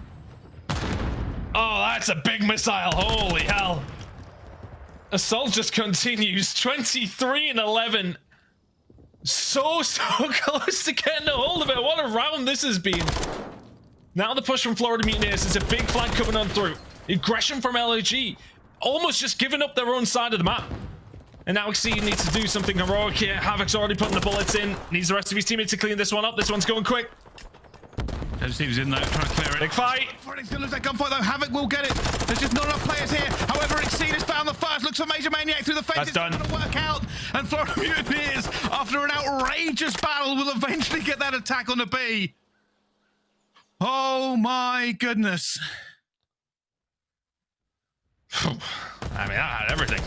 Oh, that's a big missile. Holy hell. Assault just continues. 23 and 11. So close to getting a hold of it. What a round this has been. Now the push from Florida Mutineers. It's a big flank coming on through. Aggression from LAG. Almost just giving up their own side of the map. And now Exceed needs to do something heroic here. Havoc's already putting the bullets in. Needs the rest of his teammates to clean this one up. This one's going quick. Thieves in though, trying to clear it. Big fight. He's going to lose that gunfight though. Havoc will get it. There's just not enough players here. However, Exceed has found the first. Looks for Major Maniac through the fence. That's done. It's going to work out. And Florida Mutineers, after an outrageous battle, will eventually get that attack on the B. Oh my goodness. I mean, I had everything.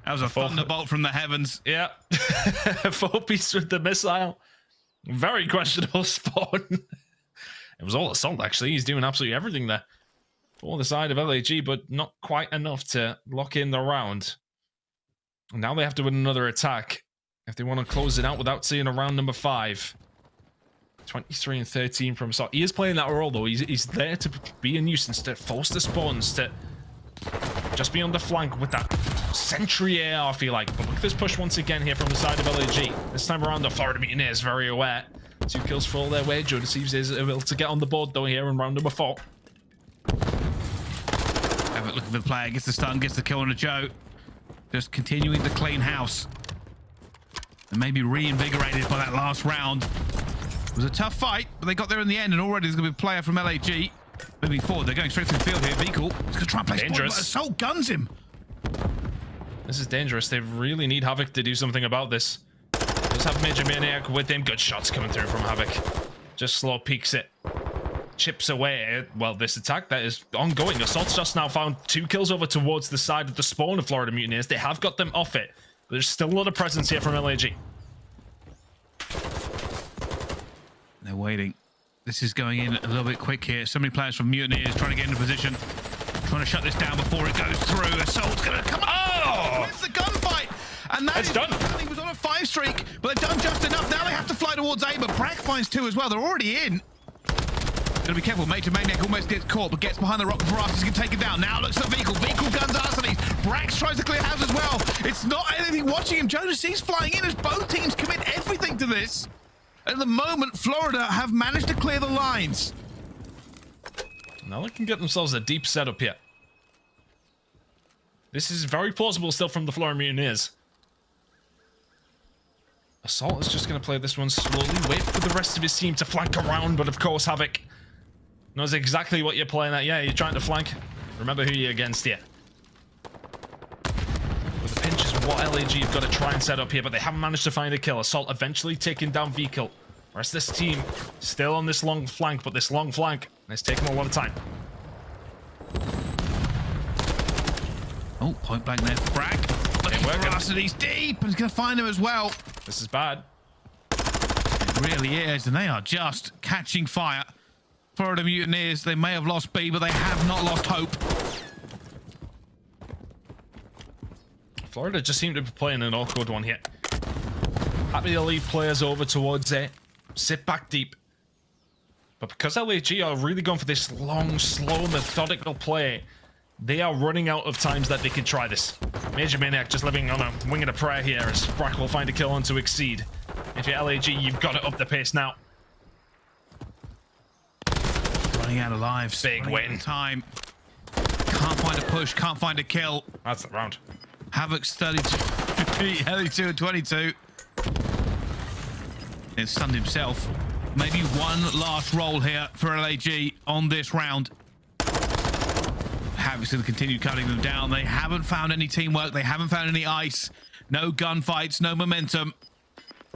That was a thunderbolt from the heavens. Yeah. 4-piece with the missile. Very questionable spawn. It was all Assault, actually. He's doing absolutely everything there. For the side of LAG, but not quite enough to lock in the round. And now they have to win another attack if they want to close it out without seeing a round number 5. 23 and 13 from Assault. He is playing that role, though. He's there to be a nuisance, to force the spawns, to just be on the flank with that sentry AR, I feel like. But look at this push once again here from the side of LAG. This time around, the Florida Mutineers very aware. 2 kills for all their way. Joe Thieves is able to get on the board, though, here in round number 4. Have a look at the player. Gets the stun, gets the kill on a Joe. Just continuing to clean house. And maybe reinvigorated by that last round. It was a tough fight, but they got there in the end, and already there's going to be a player from LAG moving forward. They're going straight through the field here. Be cool. He's going to try and play dangerous. Spawn, but Assault guns him. This is dangerous. They really need Havoc to do something about this. Just have Major Maniac with him. Good shots coming through from Havoc. Just slow peeks it. Chips away. Well, this attack that is ongoing. Assault's just now found 2 kills over towards the side of the spawn of Florida Mutineers. They have got them off it. But there's still a lot of presence here from LAG. They're waiting. This is going in a little bit quick here. So many players from Mutineers trying to get into position. Trying to shut this down before it goes through. Assault's going to come. Oh! It's the gunfight. And that is done. He was on a 5 streak, but they've done just enough. Now they have to fly towards A, but Brack finds 2 as well. They're already in. Gotta be careful. Major Maniac almost gets caught, but gets behind the rock for Rosters. He can take it down. Now looks at the vehicle. Vehicle guns Arsenies. Brax tries to clear house as well. It's not anything watching him. Jonas is flying in as both teams commit everything to this. At the moment, Florida have managed to clear the lines. Now they can get themselves a deep setup here. This is very plausible still from the Florida Mutineers. Assault is just going to play this one slowly, wait for the rest of his team to flank around, but of course Havoc knows exactly what you're playing at. Yeah, you're trying to flank. Remember who you're against here. With the pinch is what LAG have got to try and set up here, but they haven't managed to find a kill. Assault eventually taking down Vehicle. Rest of this team still on this long flank, but this long flank is taking a lot of time. Oh, point blank there for Bragg. Looking for Rust, and he's deep, and he's going to find him as well. This is bad. It really is, and they are just catching fire. Florida Mutineers, they may have lost B, but they have not lost hope. Florida just seem to be playing an awkward one here. Happy to lead players over towards it. Sit back deep. But because LAG are really going for this long, slow, methodical play, they are running out of times that they can try this. Major Maniac just living on a wing and a prayer here as Røkkr will find a kill on to exceed. If you're LAG, you've got to up the pace now. Running out of lives. Big win. Time. Can't find a push, can't find a kill. That's the round. Havoc's 32, LA2 and 22. And stunned himself. Maybe one last roll here for LAG on this round. Havoc's going to continue cutting them down. They haven't found any teamwork. They haven't found any ice. No gunfights, no momentum.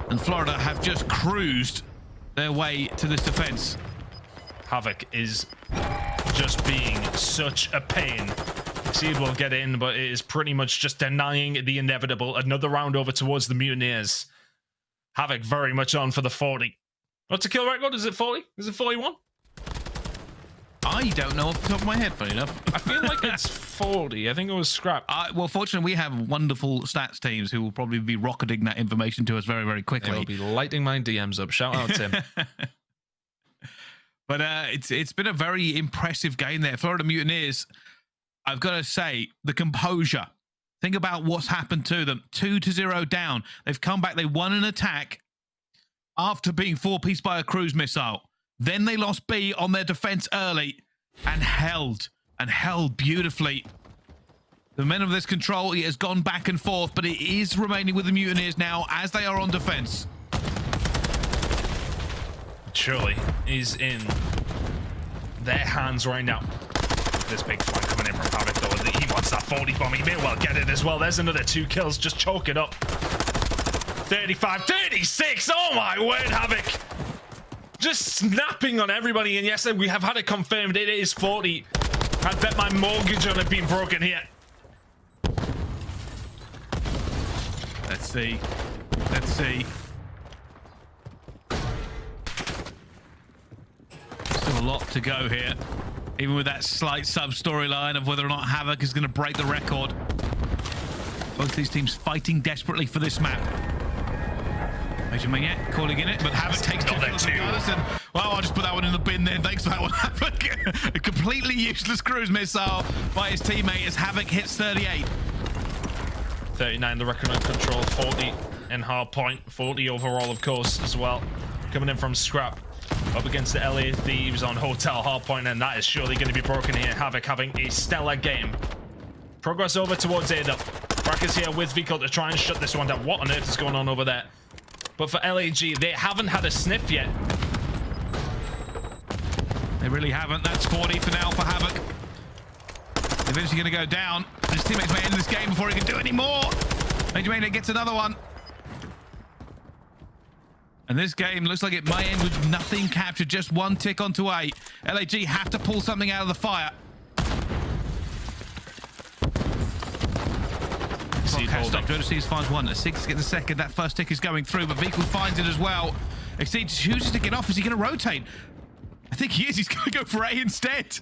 And Florida have just cruised their way to this defense. Havoc is just being such a pain. Seed will get in, but it is pretty much just denying the inevitable. Another round over towards the Mutineers. Havoc very much on for the 40. What's the kill record? Is it 40? Is it 41? I don't know off the top of my head, funny enough. I feel like it's 40. I think it was Scrap. Well, fortunately, we have wonderful stats teams who will probably be rocketing that information to us very, very quickly. They'll be lighting my DMs up. Shout out, Tim. But it's been a very impressive game there. Florida Mutineers, I've got to say, the composure. Think about what's happened to them. 2-0 down. They've come back. They won an attack after being 4-pieced by a cruise missile. Then they lost B on their defense early and held beautifully. The men of this control, it has gone back and forth, but it is remaining with the Mutineers now as they are on defense. Surely is in their hands right now. This big flank coming in from Havoc though. He wants that 40 bomb. He may well get it as well. There's another 2 kills. Just choke it up. 35, 36. Oh my word, Havoc. Just snapping on everybody. And yes, we have had it confirmed. It is 40. I bet my mortgage on it being broken here. Let's see. Let's see. Still a lot to go here. Even with that slight sub-storyline of whether or not Havoc is going to break the record. Both these teams fighting desperately for this map. Major Maniac calling in it, but Havoc takes two kills regardless. And, well, I'll just put that one in the bin then. Thanks for that one, Havoc. A completely useless cruise missile by his teammate as Havoc hits 38. 39 the Røkkr on control, 40 in hard point, 40 overall of course as well. Coming in from Scrap. Up against the LA Thieves on Hotel Hardpoint, and that is surely going to be broken here. Havoc having a stellar game. Progress over towards A though. Røkkr is here with Vehicle to try and shut this one down. What on earth is going on over there? But for LAG, they haven't had a sniff yet. They really haven't. That's 40 for now for Havoc. They're eventually going to go down. His teammates may end this game before he can do any more. Major Maniac gets another one. And this game looks like it may end with nothing captured, just one tick onto A. LAG have to pull something out of the fire. Seeds finds one. Six gets the second. That first tick is going through, but Vehicle finds it as well. Exceed chooses to get off. Is he going to rotate? I think he is. He's going to go for A instead.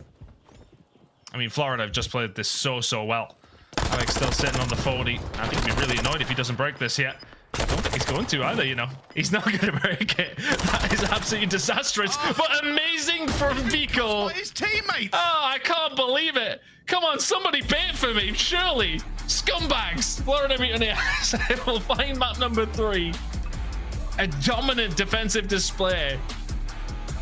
I mean, Florida have just played this so well. Alex still sitting on the 40. I think he'd be really annoyed if he doesn't break this yet. I don't think he's going to either, you know. He's not going to break it. That is absolutely disastrous, but amazing from Vehicle. His teammates. Oh, I can't believe it. Come on, somebody bait for me, surely. Scumbags. Florida Mutineers will find map number 3. A dominant defensive display.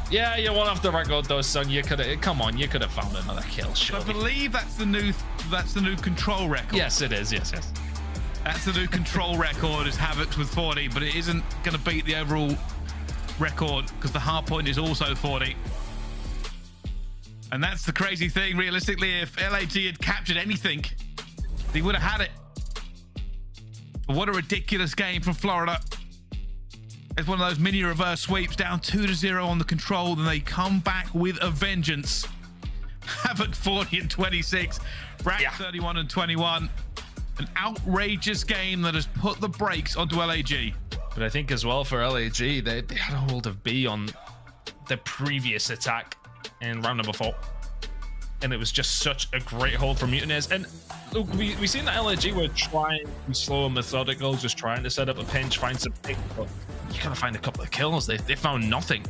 Yeah, you won off the record though, son. You could have, come on, you could have found another kill, surely. I believe that's the new control record. Yes, it is. Yes. That's the new control record is Havoc's with 40, but it isn't going to beat the overall record because the hard point is also 40. And that's the crazy thing, realistically, if LAG had captured anything, they would have had it. But what a ridiculous game from Florida. It's one of those mini reverse sweeps, down 2-0 on the control, then they come back with a vengeance. Havoc 40 and 26, Rack 31 and 21. An outrageous game that has put the brakes onto LAG. But I think as well for LAG, they had a hold of B on the previous attack in round number 4. And it was just such a great hold from Mutineers. And look, we seen that LAG were trying to be slow and methodical, just trying to set up a pinch, find some pick, but you gotta find a couple of kills. They found nothing.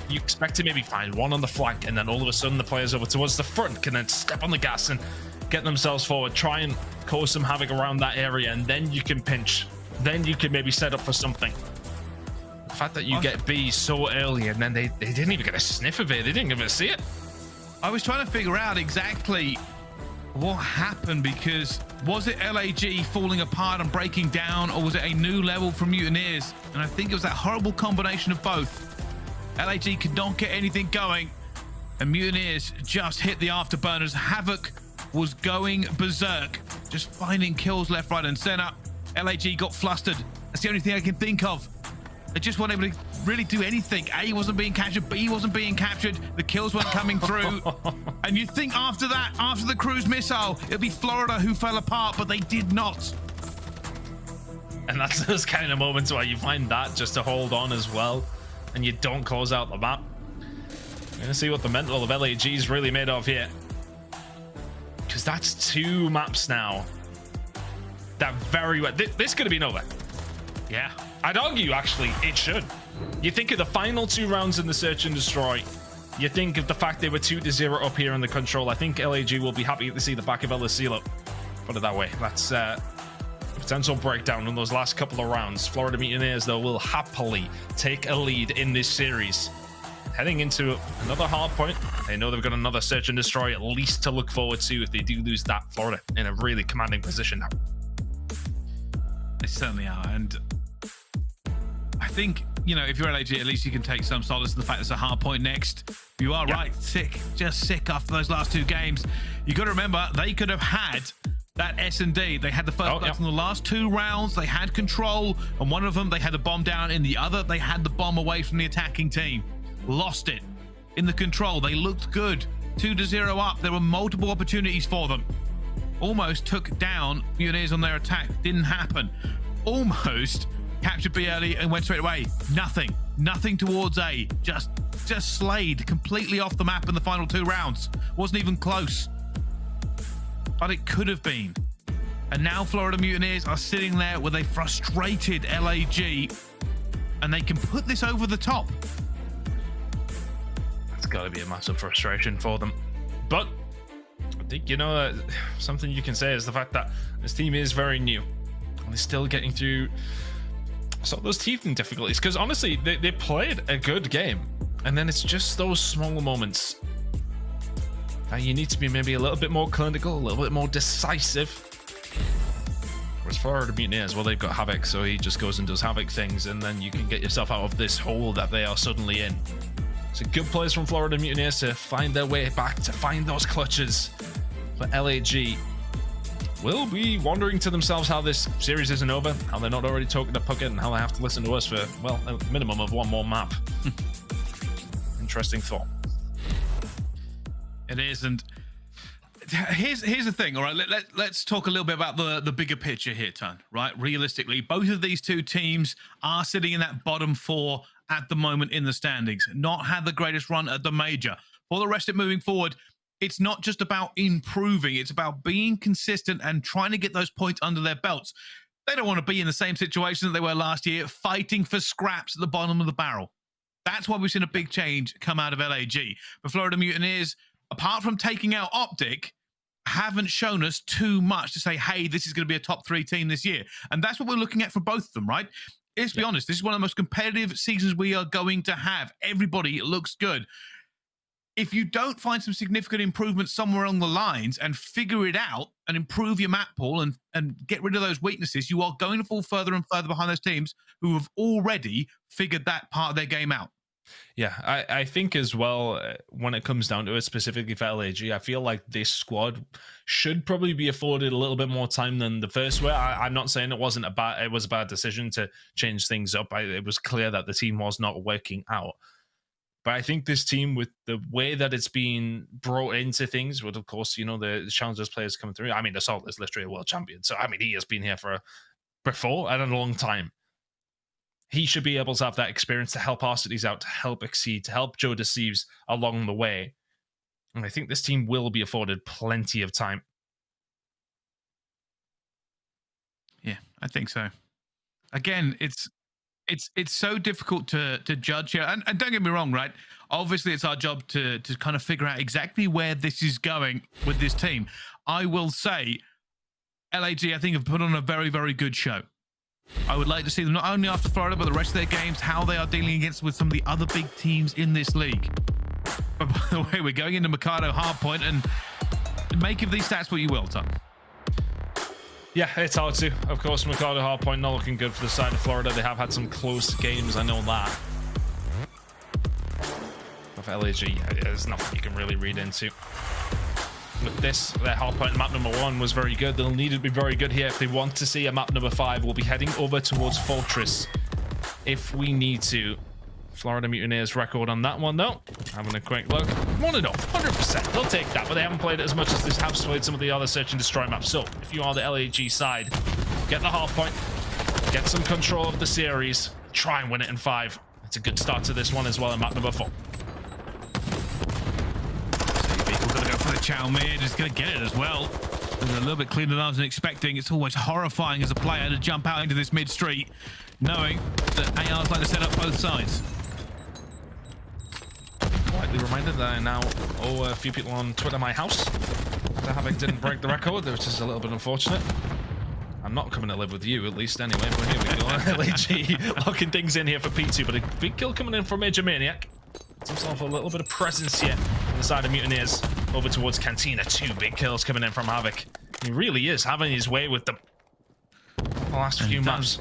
You expect to maybe find one on the flank, and then all of a sudden the players over towards the front can then step on the gas and get themselves forward, try and cause some havoc around that area, and then you can pinch. Then you can maybe set up for something. The fact that you get B so early and then they didn't even get a sniff of it, they didn't even see it. I was trying to figure out exactly what happened, because was it LAG falling apart and breaking down, or was it a new level from Mutineers? And I think it was that horrible combination of both. LAG could not get anything going, and Mutineers just hit the afterburners. Havoc was going berserk, just finding kills left, right, and center. LAG got flustered. That's the only thing I can think of. They just weren't able to really do anything. A wasn't being captured, B wasn't being captured, the kills weren't coming through. And you think after that, after the cruise missile, it'd be Florida who fell apart, but they did not. And that's those kind of moments where you find that just to hold on as well, and you don't close out the map. We're gonna see what the mental of LAG is really made of here, because that's 2 maps now. That very well, this could have been over. Yeah. I'd argue, actually, it should. You think of the final 2 rounds in the Search and Destroy. You think of the fact they were 2-0 up here in the control. I think LAG will be happy to see the back of iLLeY. Put it that way. That's a potential breakdown in those last couple of rounds. Florida Mutineers, though, will happily take a lead in this series. Heading into another hard point. They know they've got another Search and Destroy at least to look forward to if they do lose that. Florida in a really commanding position now. They certainly are, and I think, you know, if you're LAG, at least you can take some solace in the fact there's a hard point next. You are right, sick, just sick after those last 2 games. You got to remember, they could have had that S&D. They had the first place in the last 2 rounds. They had control, and one of them, they had the bomb down. In the other, they had the bomb away from the attacking team. Lost it. In the control, they looked good. 2-0 up. There were multiple opportunities for them. Almost took down Mutineers on their attack. Didn't happen. Almost captured B early and went straight away. Nothing towards A. Just slayed completely off the map in the final 2 rounds. Wasn't even close. But it could have been. And now Florida Mutineers are sitting there with a frustrated LAG, and they can put this over the top. That's got to be a massive frustration for them. But I think, you know, something you can say is the fact that this team is very new, and they're still getting through some of those teething difficulties, because honestly, they played a good game, and then it's just those smaller moments that you need to be maybe a little bit more clinical, a little bit more decisive. Whereas Florida Mutineers, well, they've got Havoc, so he just goes and does Havoc things, and then you can get yourself out of this hole that they are suddenly in. So good plays from Florida Mutineers to find their way back, to find those clutches. But LAG will be wondering to themselves how this series isn't over, how they're not already talking to Puckett, and how they have to listen to us for, well, a minimum of 1 more map. Interesting thought. It is, and here's the thing, all right? Let's talk a little bit about the bigger picture here, Ton, right? Realistically, both of these 2 teams are sitting in that bottom 4 at the moment in the standings. Not had the greatest run at the major. For the rest of it moving forward, it's not just about improving. It's about being consistent and trying to get those points under their belts. They don't want to be in the same situation that they were last year, fighting for scraps at the bottom of the barrel. That's why we've seen a big change come out of LAG. But Florida Mutineers, apart from taking out OpTic, haven't shown us too much to say, hey, this is going to be a top 3 team this year. And that's what we're looking at for both of them, right? Let's be honest, this is one of the most competitive seasons we are going to have. Everybody looks good. If you don't find some significant improvement somewhere along the lines and figure it out and improve your map pool and get rid of those weaknesses, you are going to fall further and further behind those teams who have already figured that part of their game out. Yeah, I think as well, when it comes down to it, specifically for LAG, I feel like this squad should probably be afforded a little bit more time than the first way. I'm not saying it was a bad decision to change things up. It was clear that the team was not working out. But I think this team, with the way that it's been brought into things, with, of course, you know, the Challengers players coming through. I mean, Assault is literally a world champion. So, I mean, he has been here before and a long time. He should be able to have that experience to help our cities out, to help Exceed, to help Joe Deceives along the way. And I think this team will be afforded plenty of time. Yeah, I think so. Again, it's so difficult to judge here. And don't get me wrong, right? Obviously, it's our job to kind of figure out exactly where this is going with this team. I will say, LAG, I think, have put on a very, very good show. I would like to see them not only after Florida, but the rest of their games, how they are dealing with some of the other big teams in this league. But by the way, we're going into Mikado hardpoint, and make of these stats what you will, Tom. Yeah, it's hard to. Of course, Mikado hardpoint not looking good for the side of Florida. They have had some close games, I know that. With LAG, there's nothing you can really read into. With this, their hardpoint map number 1 was very good. They'll need to be very good here if they want to see a map number 5. We'll be heading over towards Fortress if we need to. Florida Mutineers record on that one, though. Having a quick look. 1-0, 100%. They'll take that, but they haven't played it as much as they have played some of the other search and destroy maps. So, if you are the LAG side, get the hardpoint, get some control of the series, try and win it in 5. It's a good start to this one as well in map number 4. For the Chow Mir, just going to get it as well. It's a little bit cleaner than I was expecting. It's always horrifying as a player to jump out into this mid street, knowing that ARs like to set up both sides. Slightly reminded that I now owe a few people on Twitter my house. The Havoc didn't break the record, which is a little bit unfortunate. I'm not coming to live with you, at least, anyway. But here we go. LAG locking things in here for P2, but a big kill coming in from Major Maniac. Himself a little bit of presence here on the side of Mutineers over towards Cantina. 2 big kills coming in from Havoc. He really is having his way with the last few maps.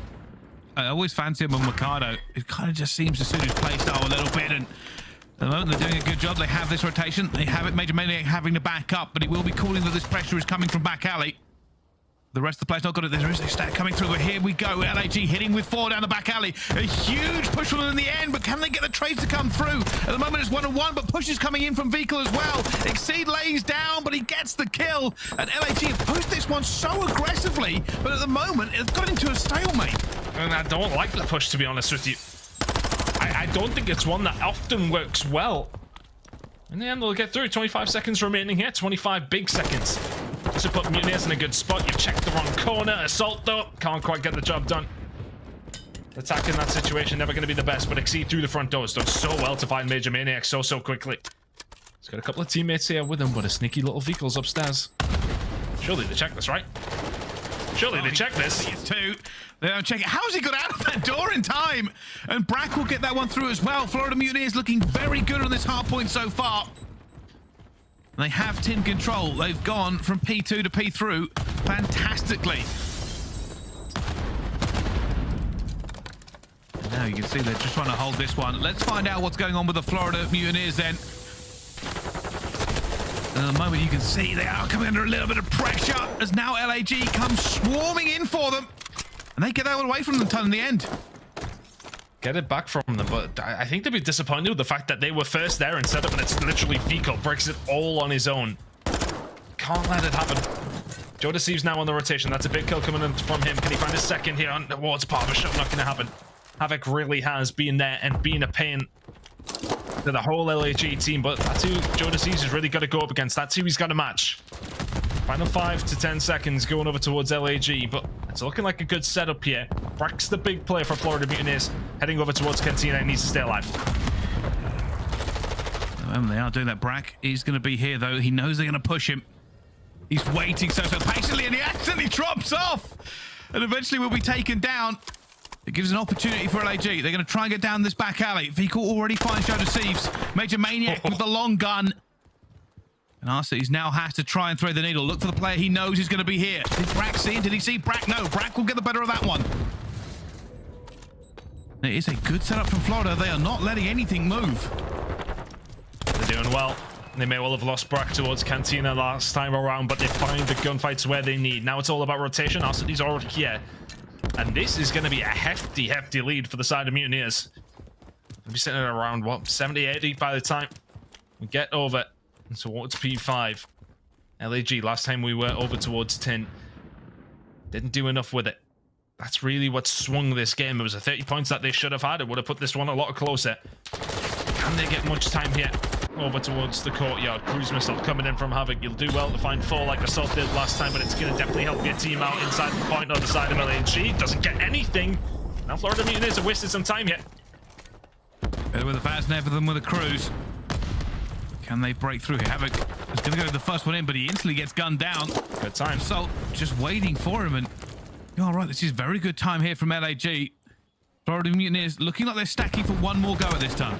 I always fancy him on Mikado. It kind of just seems to suit his playstyle a little bit, and at the moment they're doing a good job. They have this rotation. They have it. Major Maniac having to back up, but he will be calling that this pressure is coming from back alley. The rest of the play's not got it. There is a stack coming through, but here we go. LAG hitting with 4 down the back alley. A huge push from them in the end, but can they get the trades to come through? At the moment, it's 1-on-1, but push is coming in from Vehicle as well. Exceed lays down, but he gets the kill. And LAG have pushed this one so aggressively, but at the moment, it's got into a stalemate. And I don't like the push, to be honest with you. I don't think it's one that often works well. In the end, they'll get through. 25 seconds remaining here. 25 big seconds. Just to put Mutineers in a good spot. You've checked the wrong corner. Assault, though, can't quite get the job done. Attack in that situation, never going to be the best, but Exceed through the front doors. Done so well to find Major Maniac so quickly. He's got a couple of teammates here with him, but a sneaky little vehicle's upstairs. Surely they check this, right? Surely they check this. Two. They don't check it. How's he got out of that door in time? And Brack will get that one through as well. Florida Mutineers looking very good on this hard point so far. They have tin control. They've gone from P2 to P through fantastically. Now you can see they're just trying to hold this one. Let's find out what's going on with the Florida Mutineers then. And at the moment you can see they are coming under a little bit of pressure as now LAG comes swarming in for them. And they get that one away from them in the end. Get it back from them, but I think they'll be disappointed with the fact that they were first there instead of, and it's literally Fico breaks it all on his own. Can't let it happen. Joe Deceives now on the rotation. That's a big kill coming in from him. Can he find a second here towards Barbershop? Not going to happen. Havoc really has been there and been a pain to the whole LAG team, but that's who Joe Deceives has really got to go up against. That's who he's got to match. Final 5 to 10 seconds going over towards LAG, but it's looking like a good setup here. Brack's the big play for Florida Mutineers, heading over towards Cantina. He needs to stay alive. They are doing that. Brack is going to be here, though. He knows they're going to push him. He's waiting so patiently, and he accidentally drops off. And eventually will be taken down. It gives an opportunity for LAG. They're going to try and get down this back alley. Vehicle already finds Joe Deceives. Major Maniac with the long gun. And Arcees now has to try and thread the needle. Look for the player he knows is going to be here. Did Brack see him? Did he see Brack? No, Brack will get the better of that one. It is a good setup from Florida. They are not letting anything move. They're doing well. They may well have lost Brack towards Cantina last time around, but they find the gunfights where they need. Now it's all about rotation. Arseny's already here. And this is going to be a hefty, hefty lead for the side of Mutineers. We'll be sitting at around, what, 70, 80 by the time we get over towards P5. LAG, last time we were over towards 10. Didn't do enough with it. That's really what swung this game. It was a 30 points that they should have had. It would have put this one a lot closer. Can they get much time here? Over towards the courtyard. Cruise missile coming in from Havoc. You'll do well to find 4 like Assault did last time, but it's going to definitely help your team out inside the point on the side of LAG. Doesn't get anything. Now Florida Mutineers have wasted some time here. Better with a fast net for them with a cruise. Can they break through here? Havoc is going to go to the first one in, but he instantly gets gunned down. Good time. Assault just waiting for him, and you're all right. This is very good time here from LAG. Florida Mutineers looking like they're stacking for one more go at this time.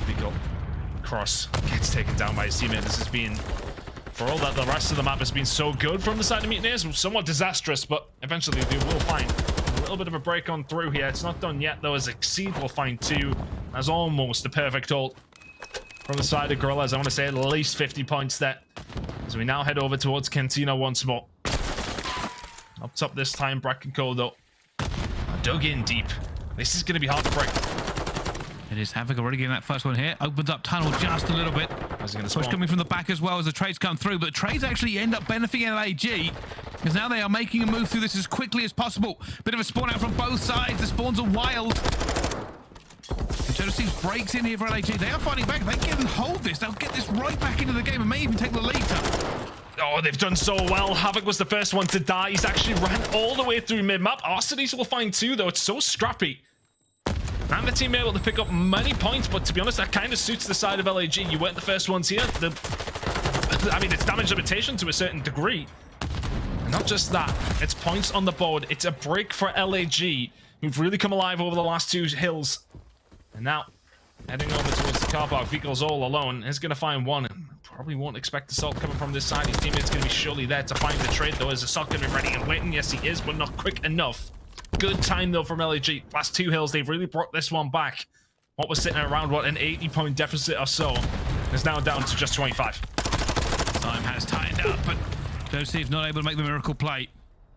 Big goal. Cross gets taken down by his teammate. This has been, for all that the rest of the map has been so good from the side of Mutineers, somewhat disastrous, but eventually they will find a little bit of a break on through here. It's not done yet, though, as Exceed will find 2. That's almost a perfect ult from the side of Guerrillas. I want to say at least 50 points there. So we now head over towards Cantina once more. Up top this time, Brack and Kodo dug in deep. This is going to be hard to break. It is Havoc already getting that first one here. Opens up tunnel just a little bit. Push coming from the back as well as the trades come through, but the trades actually end up benefiting LAG because now they are making a move through this as quickly as possible. Bit of a spawn out from both sides. The spawns are wild. Thieves breaks in here for LAG. They are fighting back. They can hold this. They'll get this right back into the game and may even take the lead. Oh, they've done so well. Havoc was the first one to die. He's actually ran all the way through mid-map. Arseny's will find 2, though. It's so scrappy. And the team able to pick up many points, but to be honest, that kind of suits the side of LAG. You weren't the first ones here. I mean, it's damage limitation to a certain degree. And not just that, it's points on the board. It's a break for LAG, who've really come alive over the last 2 hills. And now, heading over towards the car park, Vehicle's all alone. He's going to find 1. Probably won't expect Assault coming from this side. His teammate's going to be surely there to find the trade, though. Is Assault going to be ready and waiting? Yes, he is, but not quick enough. Good time, though, from LAG. Last 2 hills, they've really brought this one back. What was sitting around, what, an 80-point deficit or so, is now down to just 25. Time has tightened up, but Thieves not able to make the miracle play.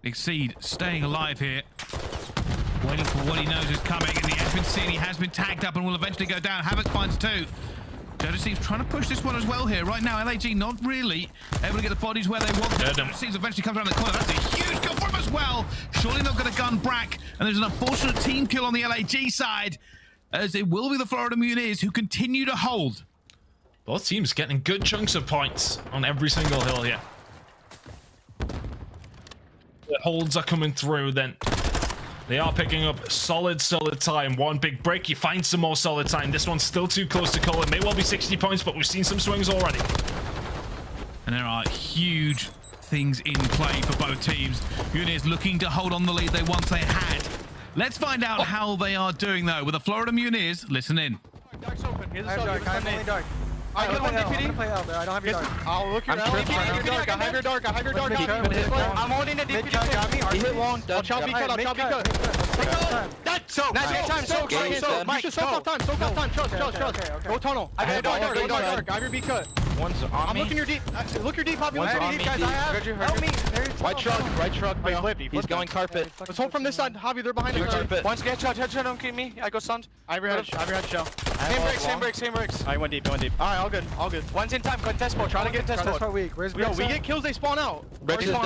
Exceed staying alive here. Waiting for what he knows is coming, and the FNC has been tagged up and will eventually go down. Havoc finds 2. Thieves trying to push this one as well here. Right now, LAG not really able to get the bodies where they want. Thieves eventually comes around the corner. That's a huge kill for him as well. Surely not going to gun Brack. And there's an unfortunate team kill on the LAG side, as it will be the Florida Mutineers who continue to hold. Both teams getting good chunks of points on every single hill here. The holds are coming through, then they are picking up solid time. 1 big break, you find some more solid time. This one's still too close to call. It may well be 60 points, but we've seen some swings already. And there are huge things in play for both teams. Mutineers looking to hold on the lead they once they had. Let's find out how they are doing, though, with the Florida Mutineers. Listen in. Dark's open. Here's the dark. I'm only dark. I get one DPD. I'm gonna play out there. I don't have your dark. I'll look your L. I have your dark. I have your dark. I'm holding the DPD. Got me. He hit long. I'll chop B cut. I'll chop B cut. That's so. Nice time. So. Mike, just soak up time. Soak up time. Trust. Go tunnel. I have your dark. Go dark. I have your B cut. One's on me. I'm looking your deep. Look your deep. One's on me. Help me. Right truck. He's going carpet. Let's hold from this side. Javi, they're behind you. One's get shot. Headshot. Don't keep me. I go stunned. I have your head shell. Same breaks. Alright, one deep. Alright, all good. One's in time. Contest mode. Try to get contest mode. Weak. Where's Yo, we get kills, they spawn out. Bricks is down.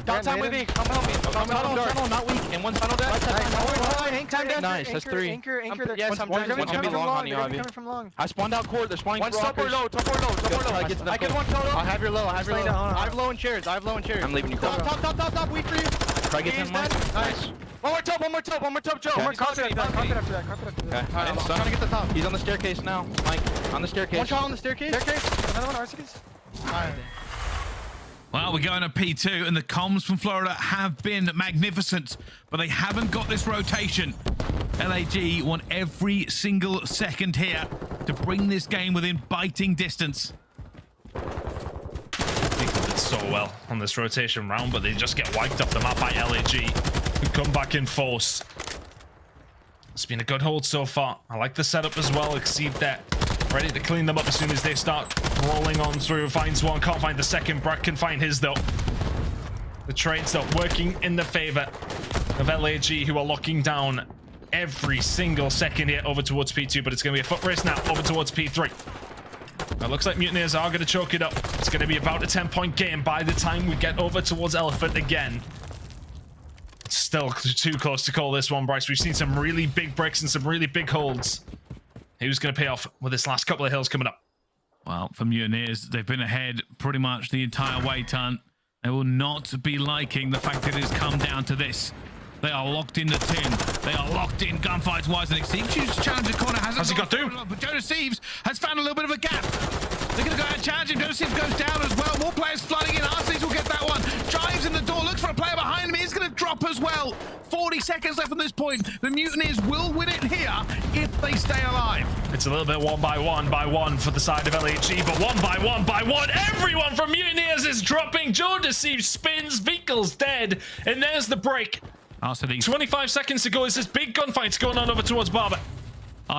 Down time with me. Come help me. Tunnel, not weak. And one's tunnel dead. Nice, that's 3. Anchor. Yes, I'm trying. One's gonna be long on you, Javi. Coming from long. I spawned out court. They're spawning One top or low. I get one total. I have your low. I have low in chairs. I'm leaving you. Top. Weak for you. Try to get him. Nice. One more top, Joe. Carpet up to that. Okay. I'm trying to get the top. He's on the staircase now. Mike, on the staircase. One shot on the staircase. Another one, RCDs. Alright. Well, we're going to P2, and the comms from Florida have been magnificent, but they haven't got this rotation. LAG want every single second here to bring this game within biting distance. They did so well on this rotation round, but they just get wiped off the map by LAG, who come back in force. It's been a good hold so far. I like the setup as well. Exceed that. Ready to clean them up as soon as they start rolling on through. Finds one, can't find the second. Brack can find his though. The trades though working in the favor of LAG, who are locking down every single second here over towards P2, but it's going to be a foot race now over towards P3. It looks like Mutineers are going to choke it up. It's going to be about a 10-point game by the time we get over towards Elephant again. Still too close to call this one, Bryce. We've seen some really big breaks and some really big holds. Who's going to pay off with this last couple of hills coming up? Well, for Mutineers, they've been ahead pretty much the entire way, Ton. They will not be liking the fact that it has come down to this. They are locked in the tin. They are locked in gunfights-wise, and it seems to challenge the corner. How's he got through? But Thieves has found a little bit of a gap. They're going to go out and challenge him. Thieves goes down as well. More players flooding in. Thieves will get that one. Drives in the door, looks for a player behind him. He's going to drop as well. 40 seconds left from this point. The Mutineers will win it here if they stay alive. It's a little bit one by one for the side of LAG, but one by one, everyone from Mutineers is dropping. Thieves spins, Vehicle's dead, and there's the break. 25 seconds to go. There's this big gunfight going on over towards Barber.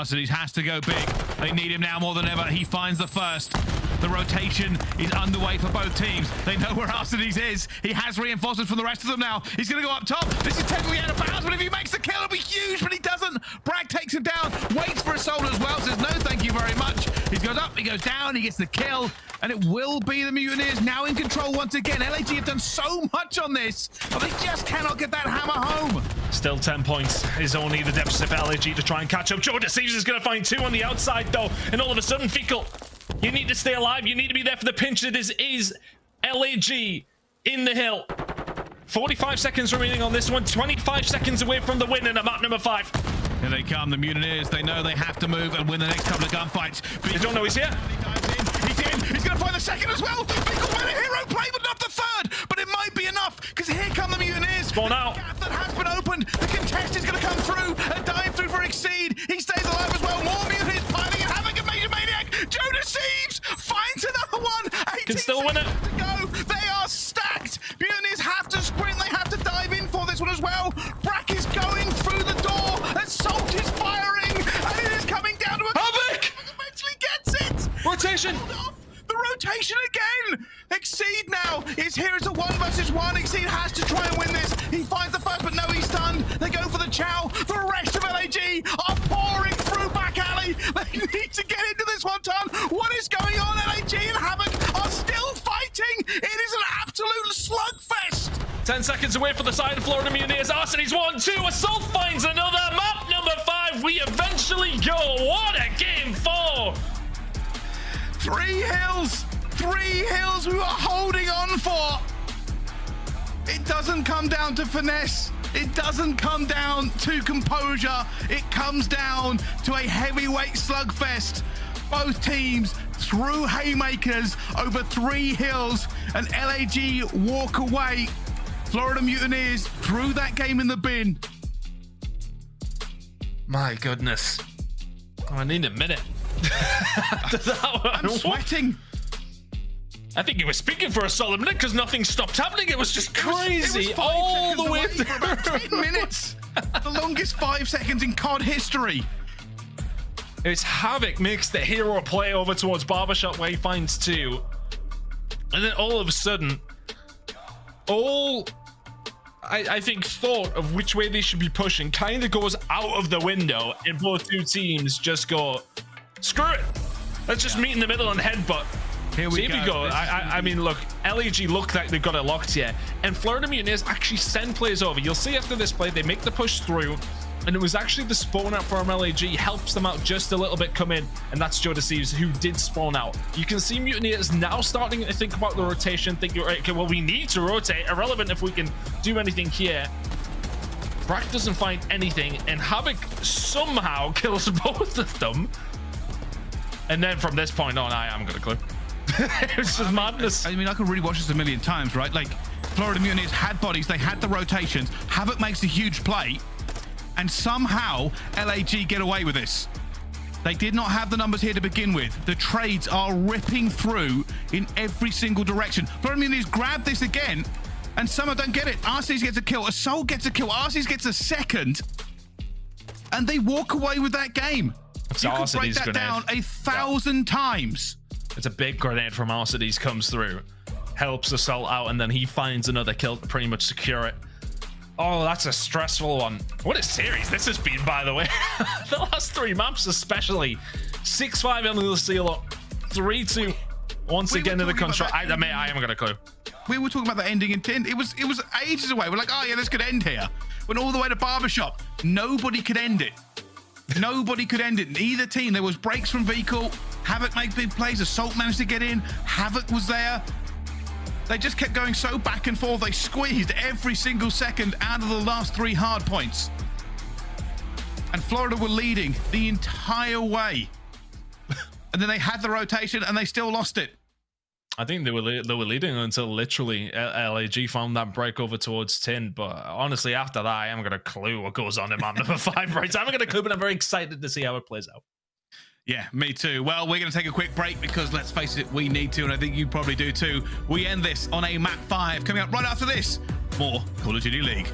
Thieves has to go big. They need him now more than ever. He finds the first. The rotation is underway for both teams. They know where Thieves is. He has reinforcements from the rest of them now. He's going to go up top. This is technically out of bounds, but if he makes the kill, it'll be huge, but he doesn't. Bragg takes him down, waits for a soul as well, says no thank you very much. He goes up, he goes down, he gets the kill, and it will be the Mutineers now in control once again. LAG have done so much on this, but they just cannot get that hammer home. Still 10 points is only the deficit for LAG to try and catch up. Thieves is going to find 2 on the outside, though, and all of a sudden, Fecal, you need to stay alive. You need to be there for the pinch. It is LAG in the hill. 45 seconds remaining on this one. 25 seconds away from the win in map number 5. Here they come, the Mutineers. They know they have to move and win the next couple of gunfights. They don't know he's here. He's in. He's going to find the second as well. Fecal win a hero play, but not the third. But it might be enough, because here come the Mutineers. Spawn out. The gap that has been opened. The contest is going to come through and dive through for Exceed. He stays alive as well. More Mutineers piling and having a Major Maniac. Thieves finds another one. Can still win it. To go. They are stacked. Mutineers have to sprint. They have to dive in for this one as well. Brack is going through the door. Assault is firing, and it is coming down to a Havoc. Eventually gets it. Rotation. The rotation again. Exceed now is here as a 1 versus 1. Exceed has to try and win this. He finds the first, but no, he's stunned. They go for the chow. The rest of LAG are pouring through back alley. They need to get into this one, Ton. What is going on? LAG and Havoc are still fighting. It is an absolute slugfest. 10 seconds away for the side of Florida Mutineers. Arseny's 1-2. Assault finds another. Map number 5. We eventually go. What a game 4. 3 hills. 3 hills we were holding on for. It doesn't come down to finesse. It doesn't come down to composure. It comes down to a heavyweight slugfest. Both teams threw haymakers over 3 hills, and LAG walk away. Florida Mutineers threw that game in the bin. My goodness. Oh, I need a minute. I'm sweating. I think you were speaking for a solid minute because nothing stopped happening. It was just crazy It was 5 all seconds the way away through. for about 10 minutes. The longest 5 seconds in COD history. It's Havoc makes the hero play over towards Barbershop where he finds 2. And then all of a sudden, I think thought of which way they should be pushing kind of goes out of the window, and both 2 teams just go, screw it. Let's just meet in the middle and headbutt. Here we go. I mean, look, LAG look like they've got it locked here, and Florida Mutineers actually send players over. You'll see after this play, they make the push through, and it was actually the spawn out from LAG helps them out just a little bit come in, and that's Thieves who did spawn out. You can see Mutineers now starting to think about the rotation, thinking, okay, well, we need to rotate, irrelevant if we can do anything here. Brack doesn't find anything, and Havoc somehow kills both of them. And then from this point on, I haven't got a clue. It was just madness. I mean, I could really watch this a million times, right? Like, Florida Mutineers had bodies, they had the rotations. Havoc makes a huge play, and somehow LAG get away with this. They did not have the numbers here to begin with. The trades are ripping through in every single direction. Florida Mutineers grab this again, and Summer don't get it. Arcees gets a kill, Assault gets a kill, Arcees gets a second. and they walk away with that game. It's You could break aReCD's that grenade. down 1,000 times. It's a big grenade from aReCD's comes through, helps Assault out, and then he finds another kill to pretty much secure it. Oh, that's a stressful one. What a series this has been, by the way. The last 3 maps especially. 6-5 on the seal up. 3-2 once We again were in the talking control. about that- I haven't got a clue. We were talking about the ending in 10. It was ages away. We're like, oh yeah, this could end here. Went all the way to Barbershop. Nobody could end it. Nobody could end it. Neither team. There was breaks from Vehicle. Havoc made big plays. Assault managed to get in. Havoc was there. They just kept going so back and forth. They squeezed every single second out of the last 3 hard points. And Florida were leading the entire way. And then they had the rotation and they still lost it. I think they were leading until literally LAG found that break over towards 10. But honestly, after that, I haven't got a clue what goes on in map number 5 right now. I haven't got a clue, but I'm very excited to see how it plays out. Yeah, me too. Well, we're going to take a quick break because let's face it, we need to, and I think you probably do too. We end this on a map 5. Coming up right after this, more Call of Duty League.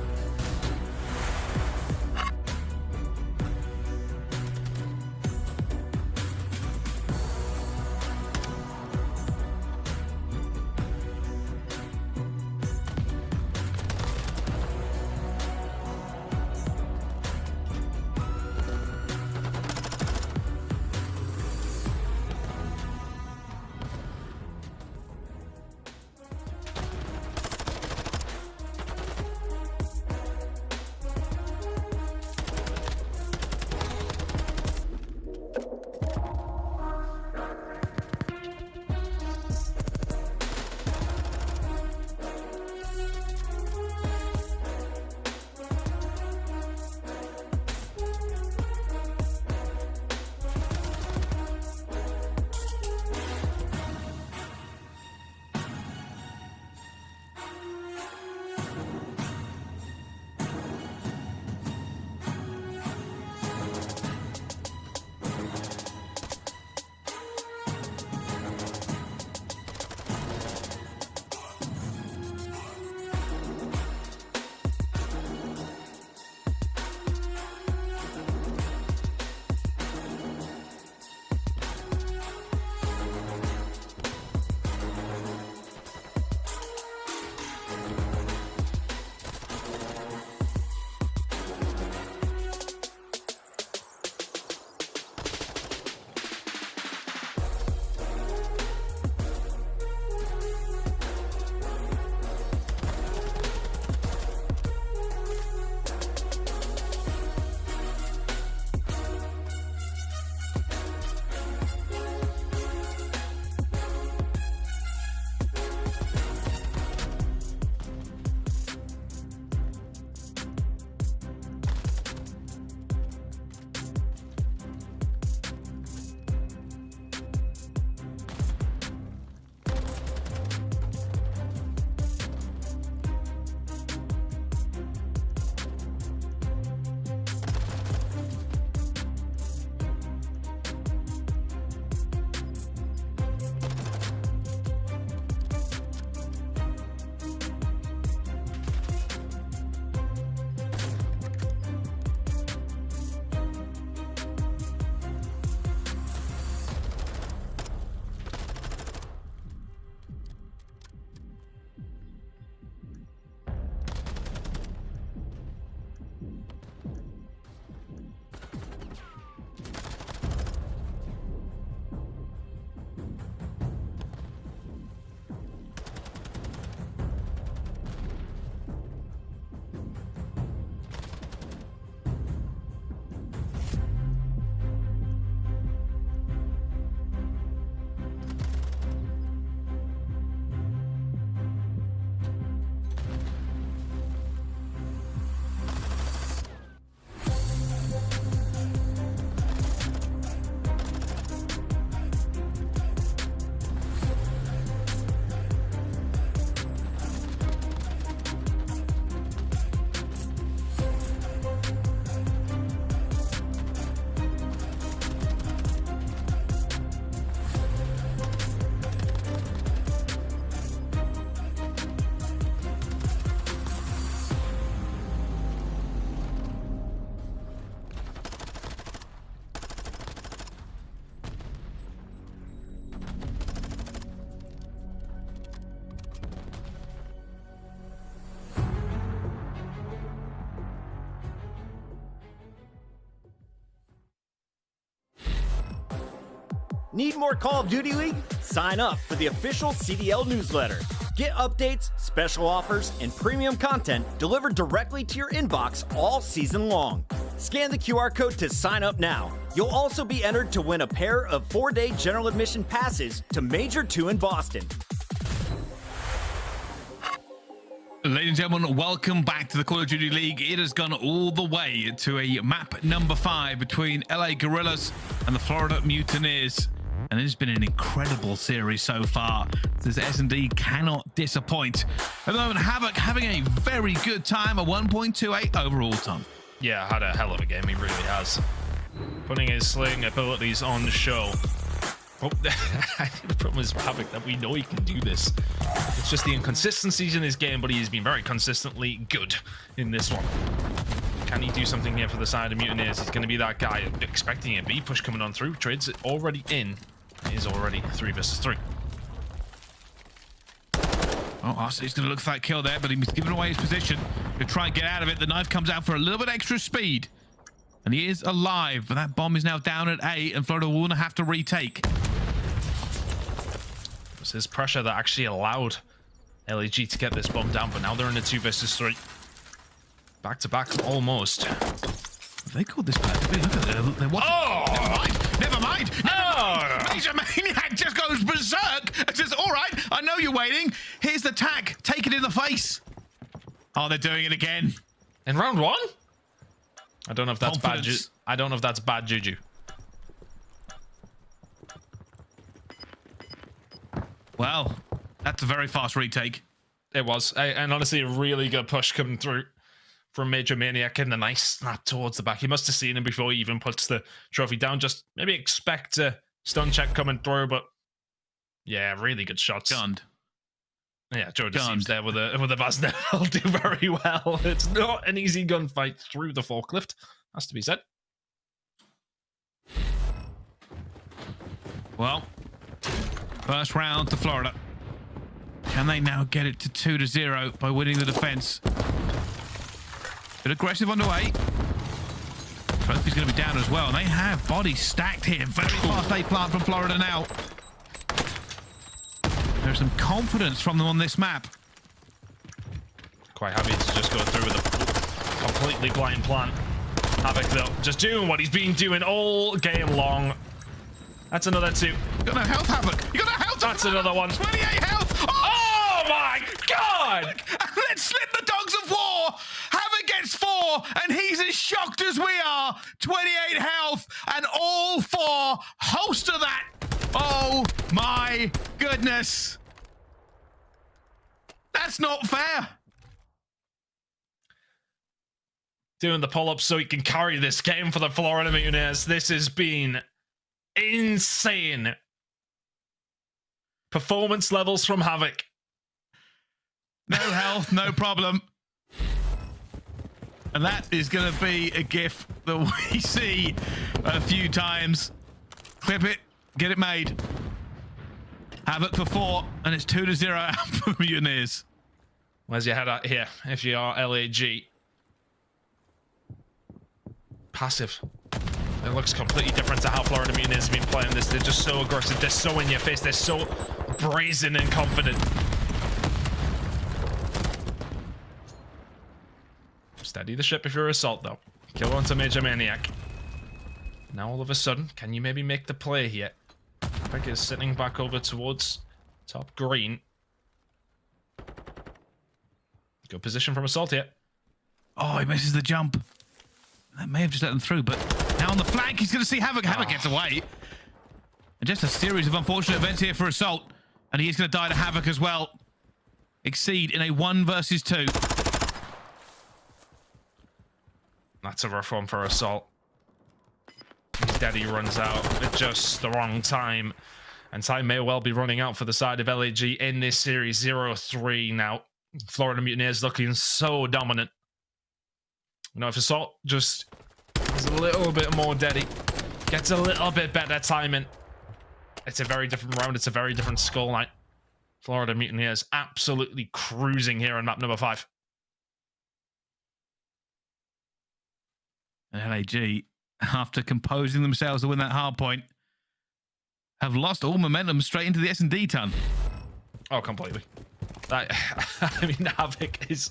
Need more Call of Duty League? Sign up for the official CDL newsletter. Get updates, special offers, and premium content delivered directly to your inbox all season long. Scan the QR code to sign up now. You'll also be entered to win a pair of 4-day general admission passes to Major II in Boston. Ladies and gentlemen, welcome back to the Call of Duty League. It has gone all the way to a map number 5 between LA Guerrillas and the Florida Mutineers. And it has been an incredible series so far. This S&D cannot disappoint. At the moment, Havok having a very good time, a 1.28 overall, Tom. Yeah, had a hell of a game, he really has. Putting his sling abilities on the show. Oh, I think the problem is Havok that we know he can do this. It's just the inconsistencies in his game, but he has been very consistently good in this one. Can he do something here for the side of Mutineers? He's going to be that guy expecting a B push coming on through. Trades it already in. It is already 3 versus 3. Oh, he's going to look for that kill there, but he's given away his position to try and get out of it. The knife comes out for a little bit extra speed. And he is alive, but that bomb is now down at A, and Florida will have to retake. It was his pressure that actually allowed LAG to get this bomb down, but now they're in a 2 versus 3. Back to back, almost. They called this perfectly. Look at it. They're watching. Oh! Never mind. Major Maniac just goes berserk and says, all right, I know you're waiting. Here's the tag. Take it in the face. Oh, they're doing it again. In round 1? I don't know if that's bad. Confidence. I don't know if that's bad juju. Well, that's a very fast retake. It was, and honestly, a really good push coming through from Major Maniac and a nice snap towards the back. He must have seen him before he even puts the trophy down. Just maybe expect a stun check coming through, but yeah, really good shots. Gunned. Yeah, Joe seems there with a Vazna will do very well. It's not an easy gunfight through the forklift, has to be said. Well, first round to Florida. Can they now get it to 2-0 by winning the defense? Bit aggressive underway. Trophy's going to be down as well. And they have bodies stacked here. Very fast A plant from Florida now. There's some confidence from them on this map. Quite happy to just go through with a completely blind plant. Havok though, just doing what he's been doing all game long. That's another 2. You got no health, Havok. You got no health. That's another one. 28 health. Oh my god! Let's slip the dogs of war. Havok gets 4, and he's as shocked as we are. 28 health, and all 4 holster that. Oh my goodness. That's not fair. Doing the pull-ups so he can carry this game for the Florida Mutineers. This has been insane. Performance levels from Havok. No health, no problem. And that is going to be a gif that we see a few times. Clip it, get it made. Havok for 4, and it's 2-0 out for Mutineers. Where's your head at here if you are LAG? Passive. It looks completely different to how Florida Mutineers have been playing this. They're just so aggressive. They're so in your face. They're so brazen and confident. Steady the ship if you're Assault, though. Kill onto Major Maniac. Now, all of a sudden, can you maybe make the play here? Havok is sitting back over towards top green. Good position from Assault here. Oh, he misses the jump. That may have just let them through, but now on the flank, he's going to see Havok. Havok gets away. And just a series of unfortunate events here for Assault. And he is going to die to Havok as well. Exceed in a 1 versus 2. That's a rough one for Assault. His daddy runs out at just the wrong time. And time may well be running out for the side of LAG in this series. 0-3 now. Florida Mutineers looking so dominant. You know, if Assault just is a little bit more deady, gets a little bit better timing, it's a very different round. It's a very different skull night. Florida Mutineers absolutely cruising here on map number 5. And LAG, after composing themselves to win that hard point, have lost all momentum straight into the S&D ton. Oh, completely. I mean, Havoc is...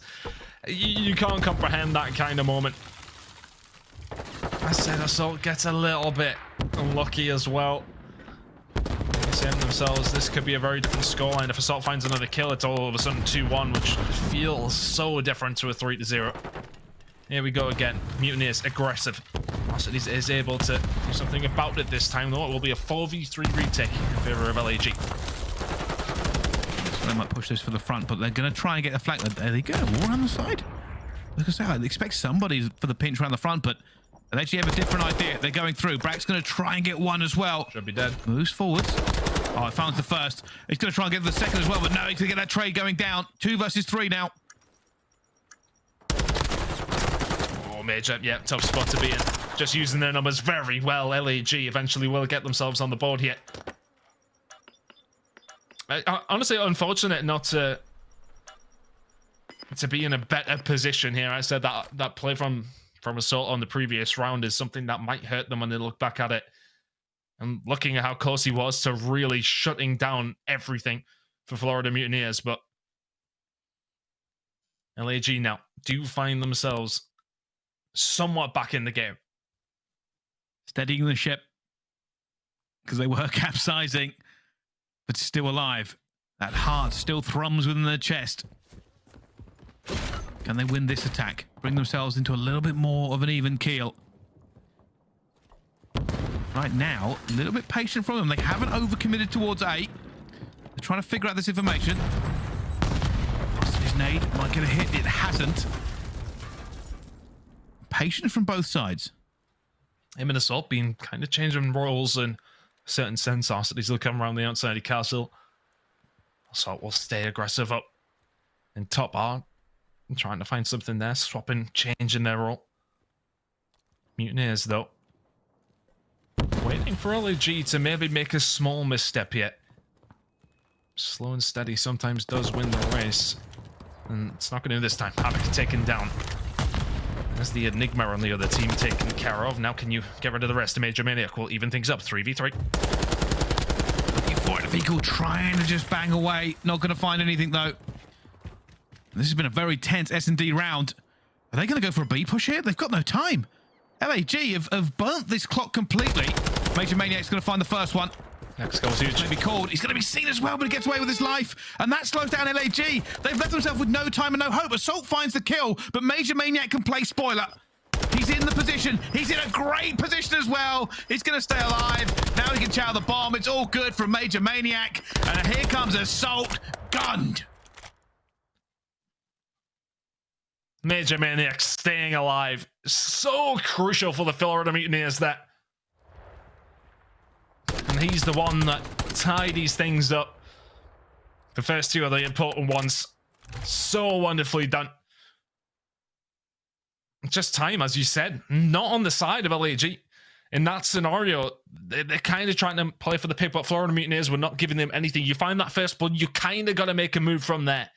You can't comprehend that kind of moment. I said Assault gets a little bit unlucky as well. They're saying themselves, this could be a very different scoreline. If Assault finds another kill, it's all of a sudden 2-1, which feels so different to a 3-0. Here we go again. Mutineers aggressive. Nastie is able to do something about it this time, though. It will be a 4v3 retake in favor of LAG. So they might push this for the front, but they're going to try and get the flank. There they go. All around the side. Like I say, I'd expect somebody for the pinch around the front, but they actually have a different idea. They're going through. Brack's going to try and get one as well. Should be dead. Moves forwards. Oh, I found the first. He's going to try and get the second as well, but no, he's going to get that trade going down. 2 versus 3 now. Major, yeah, tough spot to be in. Just using their numbers very well. LAG eventually will get themselves on the board here. Honestly, unfortunate not to be in a better position here. I said that play from Assault on the previous round is something that might hurt them when they look back at it. And looking at how close he was to really shutting down everything for Florida Mutineers, but LAG now do find themselves somewhat back in the game. Steadying the ship because they were capsizing, but still alive. That heart still thrums within their chest. Can they win this attack? Bring themselves into a little bit more of an even keel. Right now, a little bit patient from them. They haven't overcommitted towards A. They're trying to figure out this information. His nade might get a hit. It hasn't. Patient from both sides. Him and Assault being kind of changing roles in a certain sense. He's will come around the outside of the castle. Assault will stay aggressive up in top R. And trying to find something there. Swapping, changing their role. Mutineers, though. Waiting for LAG to maybe make a small misstep yet. Slow and steady sometimes does win the race. And it's not going to do this time. Havoc taken down. There's the Enigma on the other team taken care of. Now can you get rid of the rest? Major Maniac will even things up. 3v3. Looking for it. Vehicle trying to just bang away. Not going to find anything, though. This has been a very tense S&D round. Are they going to go for a B push here? They've got no time. LAG have burnt this clock completely. Major Maniac's going to find the first one. Next goal's huge. He's going to be called. He's going to be seen as well, but he gets away with his life. And that slows down LAG. They've left themselves with no time and no hope. Assault finds the kill, but Major Maniac can play spoiler. He's in the position. He's in a great position as well. He's going to stay alive. Now he can chow the bomb. It's all good from Major Maniac. And here comes Assault. Gunned. Major Maniac staying alive. So crucial for the Florida Mutineers that. And he's the one that tidies things up. The first two are the important ones. So wonderfully done. Just time, as you said. Not on the side of LAG. In that scenario, they're kind of trying to play for the pick, but Florida Mutineers were not giving them anything. You find that first blood, you kind of got to make a move from there.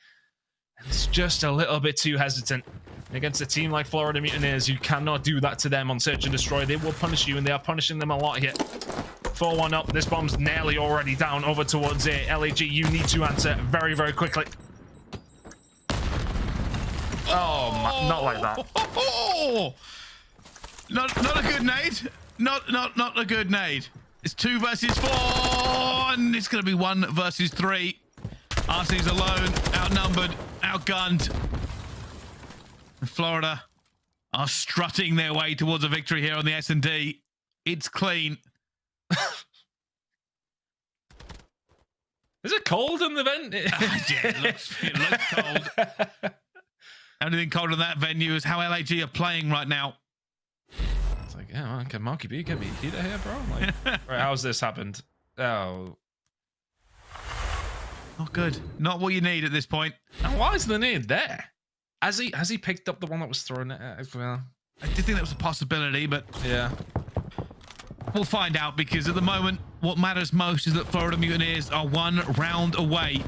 It's just a little bit too hesitant. Against a team like Florida Mutineers, you cannot do that to them on Search and Destroy. They will punish you, and they are punishing them a lot here. 4-1 up. This bomb's nearly already down over towards A. LAG, you need to answer very, very quickly. Oh, not like that. Not a good nade. Not a good nade. It's 2 versus 4, and it's going to be 1 versus 3. RC's alone, outnumbered, outgunned. Florida are strutting their way towards a victory here on the S&D. It's clean. Is it cold in the vent? Yeah, it looks cold. Anything colder than that venue is how LAG are playing right now. It's like, yeah, man, can Monkey B get me a heater here, bro? Like, right, how's this happened? Oh. Not good. Not what you need at this point. And why is the nade there? Has he picked up the one that was thrown at? Well, I did think that was a possibility, but yeah. We'll find out, because at the moment, what matters most is that Florida Mutineers are 1 round away.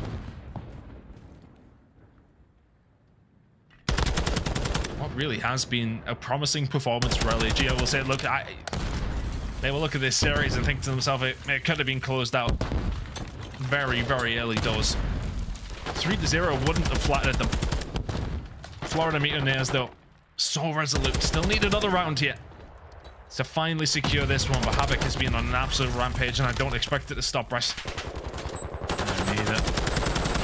What really has been a promising performance for LAG. I will say, look, They will look at this series and think to themselves, it could have been closed out very, very early doors. 3-0 wouldn't have flattered them. Florida Mutineers, though, so resolute. Still need another round here to finally secure this one, but Havoc has been on an absolute rampage, and I don't expect it to stop, Bryce. Neither.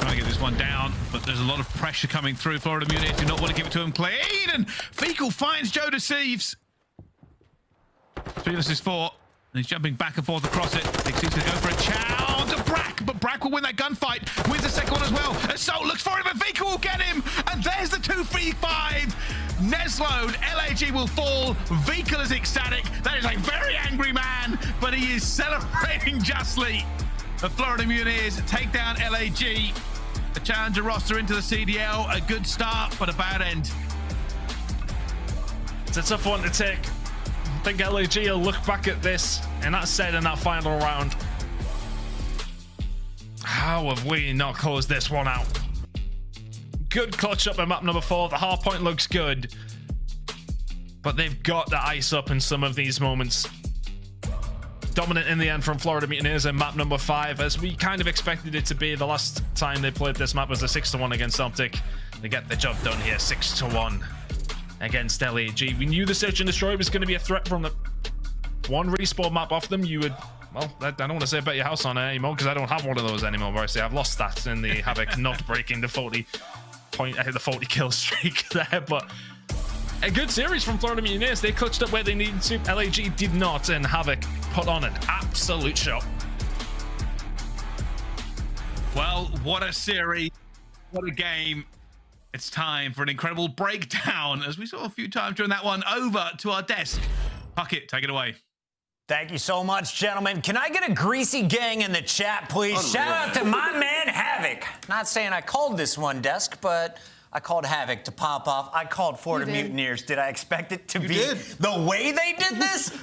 Trying to get this one down, but there's a lot of pressure coming through. Florida Mutineers do not want to give it to him clean, and Fecal finds Joe Deceives. 3 versus 4, and he's jumping back and forth across it. He's going to go for a chow to Brack, but Brack will win that gunfight. Wins the second one as well. Assault looks for him, and Fecal will get him, and there's the 2-3-5. Nesload, LAG will fall. Fecal is ecstatic. That is a very angry man, but he is celebrating justly. The Florida Mutineers take down LAG. A challenger roster into the CDL. A good start, but a bad end. It's a tough one to take. I think LAG will look back at this, and that said in that final round, how have we not closed this one out? Good clutch up in map number 4. The half point looks good, but they've got to ice up in some of these moments. Dominant in the end from Florida Mutineers in map number 5, as we kind of expected it to be. The last time they played this map was a 6-1 against OpTic. They get the job done here, 6-1 against LAG. We knew the Search and Destroy was going to be a threat from the one respawn map off them. You would, well, I don't want to say bet your house on it anymore because I don't have one of those anymore, but I say I've lost that in the Havoc not breaking the 40 kill streak there. But a good series from Florida Mutineers. They clutched up where they needed to. LAG did not, and Havoc put on an absolute show. Well, what a series. What a game. It's time for an incredible breakdown, as we saw a few times during that one. Over to our desk. Puckett, take it away. Thank you so much, gentlemen. Can I get a greasy gang in the chat, please? Shout out to my man, Havoc. Not saying I called this one desk, but I called Havoc to pop off. I called Florida Mutineers. Did I expect it to be the way they did this?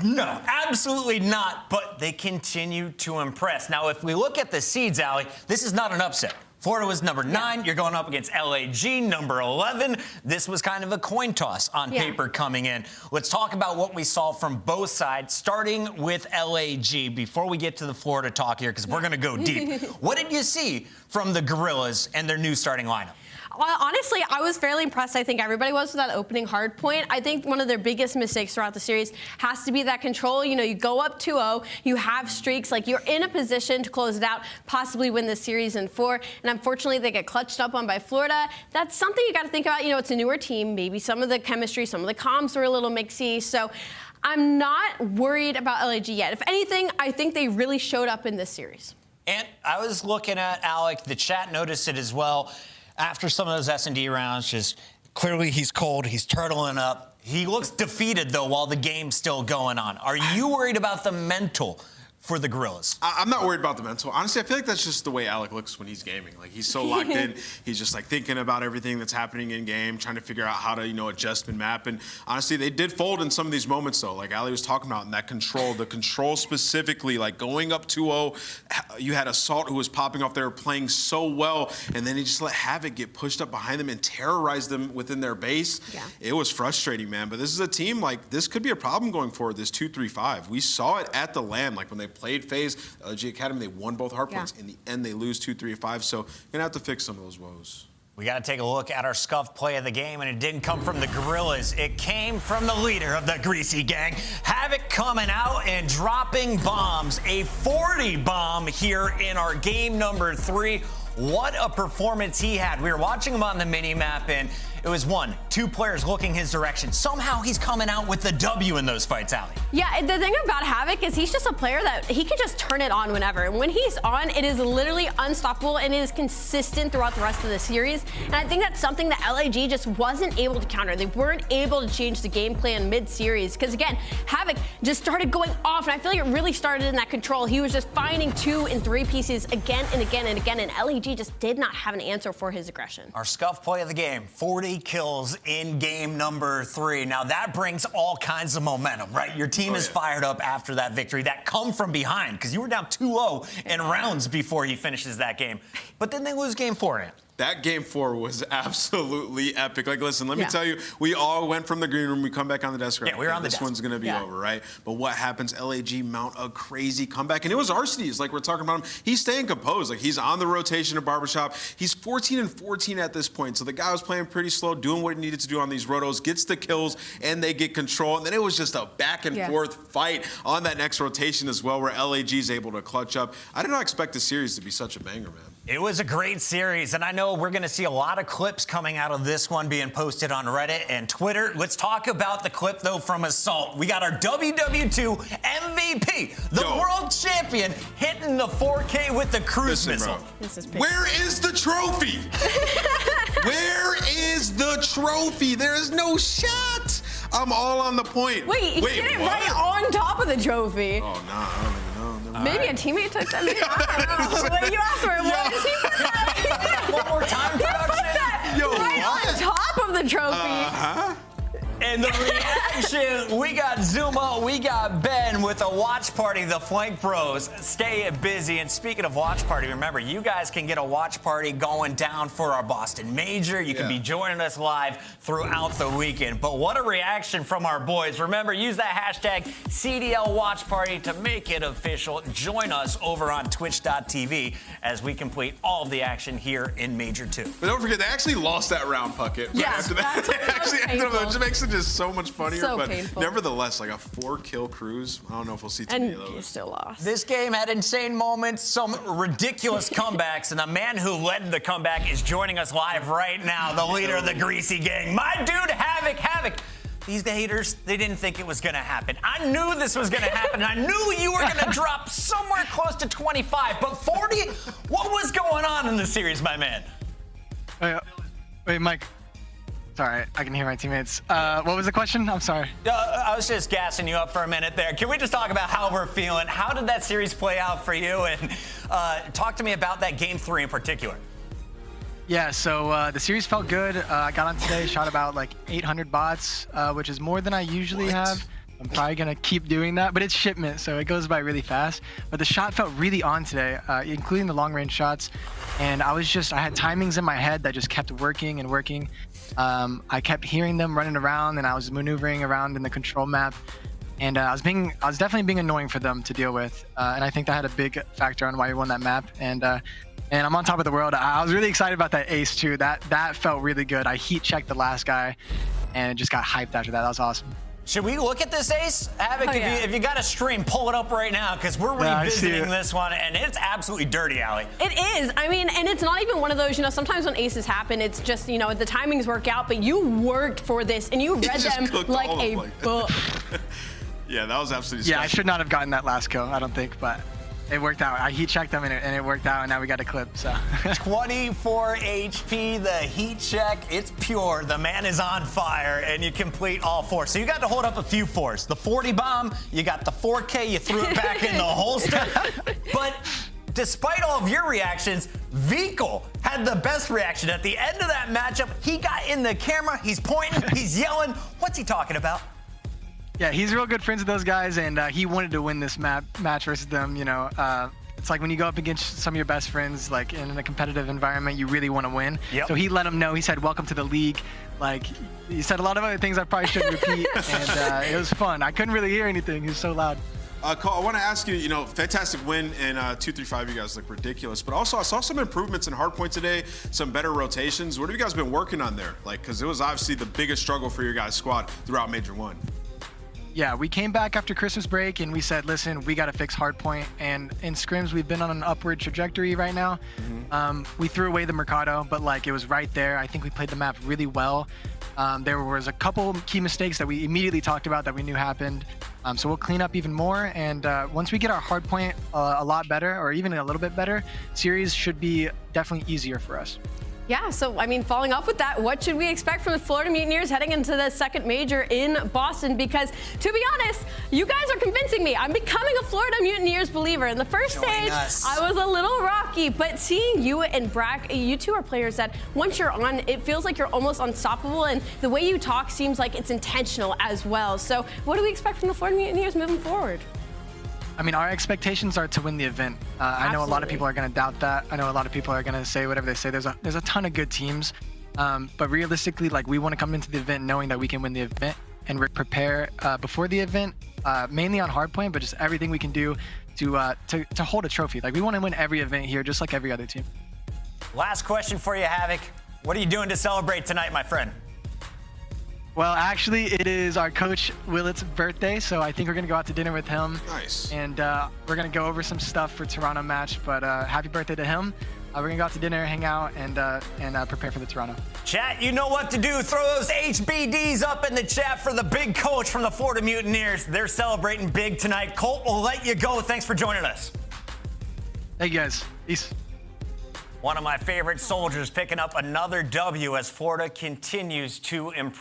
No, absolutely not. But they continue to impress. Now, if we look at the seeds, aLLeY, this is not an upset. Florida was number 9. You're going up against LAG, number 11. This was kind of a coin toss on paper coming in. Let's talk about what we saw from both sides, starting with LAG before we get to the Florida talk here, because we're going to go deep. What did you see from the Guerrillas and their new starting lineup? Well, honestly, I was fairly impressed. I think everybody was with that opening hard point. I think one of their biggest mistakes throughout the series has to be that control. You know, you go up 2-0, you have streaks, like you're in a position to close it out, possibly win the series in 4. And unfortunately, they get clutched up on by Florida. That's something you got to think about. You know, it's a newer team. Maybe some of the chemistry, some of the comms were a little mixy. So I'm not worried about LAG yet. If anything, I think they really showed up in this series. And I was looking at aLLeY. The chat noticed it as well. After some of those S&D rounds, just clearly he's cold, he's turtling up. He looks defeated, though, while the game's still going on. Are you worried about the mental for the Guerrillas? I'm not worried about the mental. Honestly, I feel like that's just the way aLLeY looks when he's gaming. Like, he's so locked in. He's just, like, thinking about everything that's happening in game, trying to figure out how to, you know, adjust and map. And honestly, they did fold in some of these moments, though. Like aLLeY was talking about, in that control, the control specifically, like going up 2-0. You had Assault who was popping off there, playing so well, and then he just let Havoc get pushed up behind them and terrorize them within their base. Yeah. It was frustrating, man. But this is a team, like, this could be a problem going forward, this 2-3-5. We saw it at the LAN, like when they played FaZe, LG Academy, they won both hardpoints. In the end, they lose 2-3-5, so gonna have to fix some of those woes. We got to take a look at our scuff play of the game, and it didn't come from the Guerrillas. It came from the leader of the Greasy Gang, Havoc, coming out and dropping bombs. A 40 bomb here in our game number 3. What a performance he had. We were watching him on the mini-map, and it was 2 players looking his direction. Somehow he's coming out with the W in those fights, aLLeY. Yeah, the thing about Havoc is he's just a player that he can just turn it on whenever. And when he's on, it is literally unstoppable, and it is consistent throughout the rest of the series. And I think that's something that LAG just wasn't able to counter. They weren't able to change the game plan mid-series. Because again, Havoc just started going off, and I feel like it really started in that control. He was just finding 2 and 3 pieces again and again and again, and LAG just did not have an answer for his aggression. Our scuff play of the game, 40 kills in game number 3. Now that brings all kinds of momentum, right? Your team is fired up after that victory. That come from behind, because you were down 2-0 in rounds before he finishes that game. But then they lose game 4 in. that game 4 was absolutely epic. Like, listen, let me tell you, we all went from the green room. We come back on the desk. Yeah, we were on the This desk. one's going to be over, right? But what happens? LAG mount a crazy comeback. And it was Arcedes, like we're talking about him. He's staying composed. Like, he's on the rotation at Barbershop. He's 14-14 at this point. So the guy was playing pretty slow, doing what he needed to do on these rotos, gets the kills, and they get control. And then it was just a back and forth fight on that next rotation as well, where LAG is able to clutch up. I did not expect the series to be such a banger, man. It was a great series, and I know we're going to see a lot of clips coming out of this one being posted on Reddit and Twitter. Let's talk about the clip, though, from Assault. We got our WW2 MVP, the world champion, hitting the 4K with the cruise missile. Where is the trophy? Where is the trophy? There is no shot. I'm all on the point. Wait, he hit it right on top of the trophy. Oh, nah, I don't even know. Maybe a teammate took that. I don't know. Wait, you asked for it. What is he put that? One more time, He put that right on top of the trophy. And the reaction, we got Zuma, we got Ben with a watch party, the Flank Bros. Stay busy. And speaking of watch party, remember, you guys can get a watch party going down for our Boston Major. You can be joining us live throughout the weekend. But what a reaction from our boys. Remember, use that hashtag CDL Watch Party to make it official. Join us over on twitch.tv as we complete all of the action here in Major 2. But don't forget, they actually lost that round, Puckett. Yeah, after that, that's actually ended up, it just makes it just so much funnier. So but painful. nevertheless, like a 4-kill cruise. I don't know if we'll see too And many of you those. still lost. This game had insane moments, some ridiculous comebacks, and the man who led the comeback is joining us live right now, the leader of the Greasy Gang, my dude, Havoc. These haters, they didn't think it was going to happen. I knew this was going to happen. I knew you were going to drop somewhere close to 25, but 40? What was going on in the series, my man? Wait, Mike. Sorry, I can hear my teammates. What was the question? I'm sorry. I was just gassing you up for a minute there. Can we just talk about how we're feeling? How did that series play out for you? And talk to me about that game 3 in particular. Yeah, so the series felt good. I got on today, shot about like 800 bots, which is more than I usually have. I'm probably going to keep doing that, but it's shipment, so it goes by really fast. But the shot felt really on today, including the long-range shots. And I had timings in my head that just kept working and working. I kept hearing them running around, and I was maneuvering around in the control map. And I was definitely being annoying for them to deal with. And I think that had a big factor on why we won that map. And I'm on top of the world. I was really excited about that ace too. That felt really good. I heat checked the last guy and just got hyped after that. That was awesome. Should we look at this ace? Havoc, if you got a stream, pull it up right now, because we're revisiting this one, and it's absolutely dirty, aLLeY. It is. I mean, and it's not even one of those, sometimes when aces happen, it's just, the timings work out, but you worked for this, and you read them like a book. Yeah, that was absolutely special. Yeah, I should not have gotten that last kill, I don't think, but it worked out. I heat checked them and it worked out, and now we got a clip, so. 24 HP, the heat check, it's pure. The man is on fire, and you complete all 4. So you got to hold up a few 4s. The 40 bomb, you got the 4K, you threw it back in the holster. But despite all of your reactions, Vikal had the best reaction. At the end of that matchup, he got in the camera, he's pointing, he's yelling. What's he talking about? Yeah, he's real good friends with those guys, and he wanted to win this match versus them. It's like when you go up against some of your best friends, like in a competitive environment, you really want to win. Yep. So he let him know. He said, "Welcome to the league." Like, he said a lot of other things I probably shouldn't repeat, and it was fun. I couldn't really hear anything. He was so loud. Cole, I want to ask you, fantastic win in 2-3-5. You guys look ridiculous. But also, I saw some improvements in hardpoint today, some better rotations. What have you guys been working on there? Because it was obviously the biggest struggle for your guys' squad throughout Major 1. Yeah, we came back after Christmas break and we said, listen, we got to fix hardpoint. And in scrims, we've been on an upward trajectory right now. We threw away the Mercado, but it was right there. I think we played the map really well. There was a couple key mistakes that we immediately talked about that we knew happened. So we'll clean up even more. And once we get our hardpoint a lot better, or even a little bit better, series should be definitely easier for us. Yeah, so I mean, following up with that, what should we expect from the Florida Mutineers heading into the second major in Boston? Because to be honest, you guys are convincing me. I'm becoming a Florida Mutineers believer. In the first stage, I was a little rocky, but seeing you and Brack, you two are players that once you're on, it feels like you're almost unstoppable, and the way you talk seems like it's intentional as well. So what do we expect from the Florida Mutineers moving forward? I mean, our expectations are to win the event. I know a lot of people are going to doubt that. I know a lot of people are going to say whatever they say. There's a ton of good teams, but realistically, like, we want to come into the event knowing that we can win the event and prepare before the event, mainly on hardpoint, but just everything we can do to hold a trophy. Like, we want to win every event here, just like every other team. Last question for you, Havoc. What are you doing to celebrate tonight, my friend? Well, actually, it is our coach Willett's birthday, so I think we're gonna go out to dinner with him. Nice. And we're gonna go over some stuff for Toronto match. But happy birthday to him. We're gonna go out to dinner, hang out, and prepare for the Toronto. Chat, you know what to do. Throw those HBDs up in the chat for the big coach from the Florida Mutineers. They're celebrating big tonight. Colt, we'll let you go. Thanks for joining us. Thank you guys. Peace. One of my favorite soldiers picking up another W as Florida continues to improve.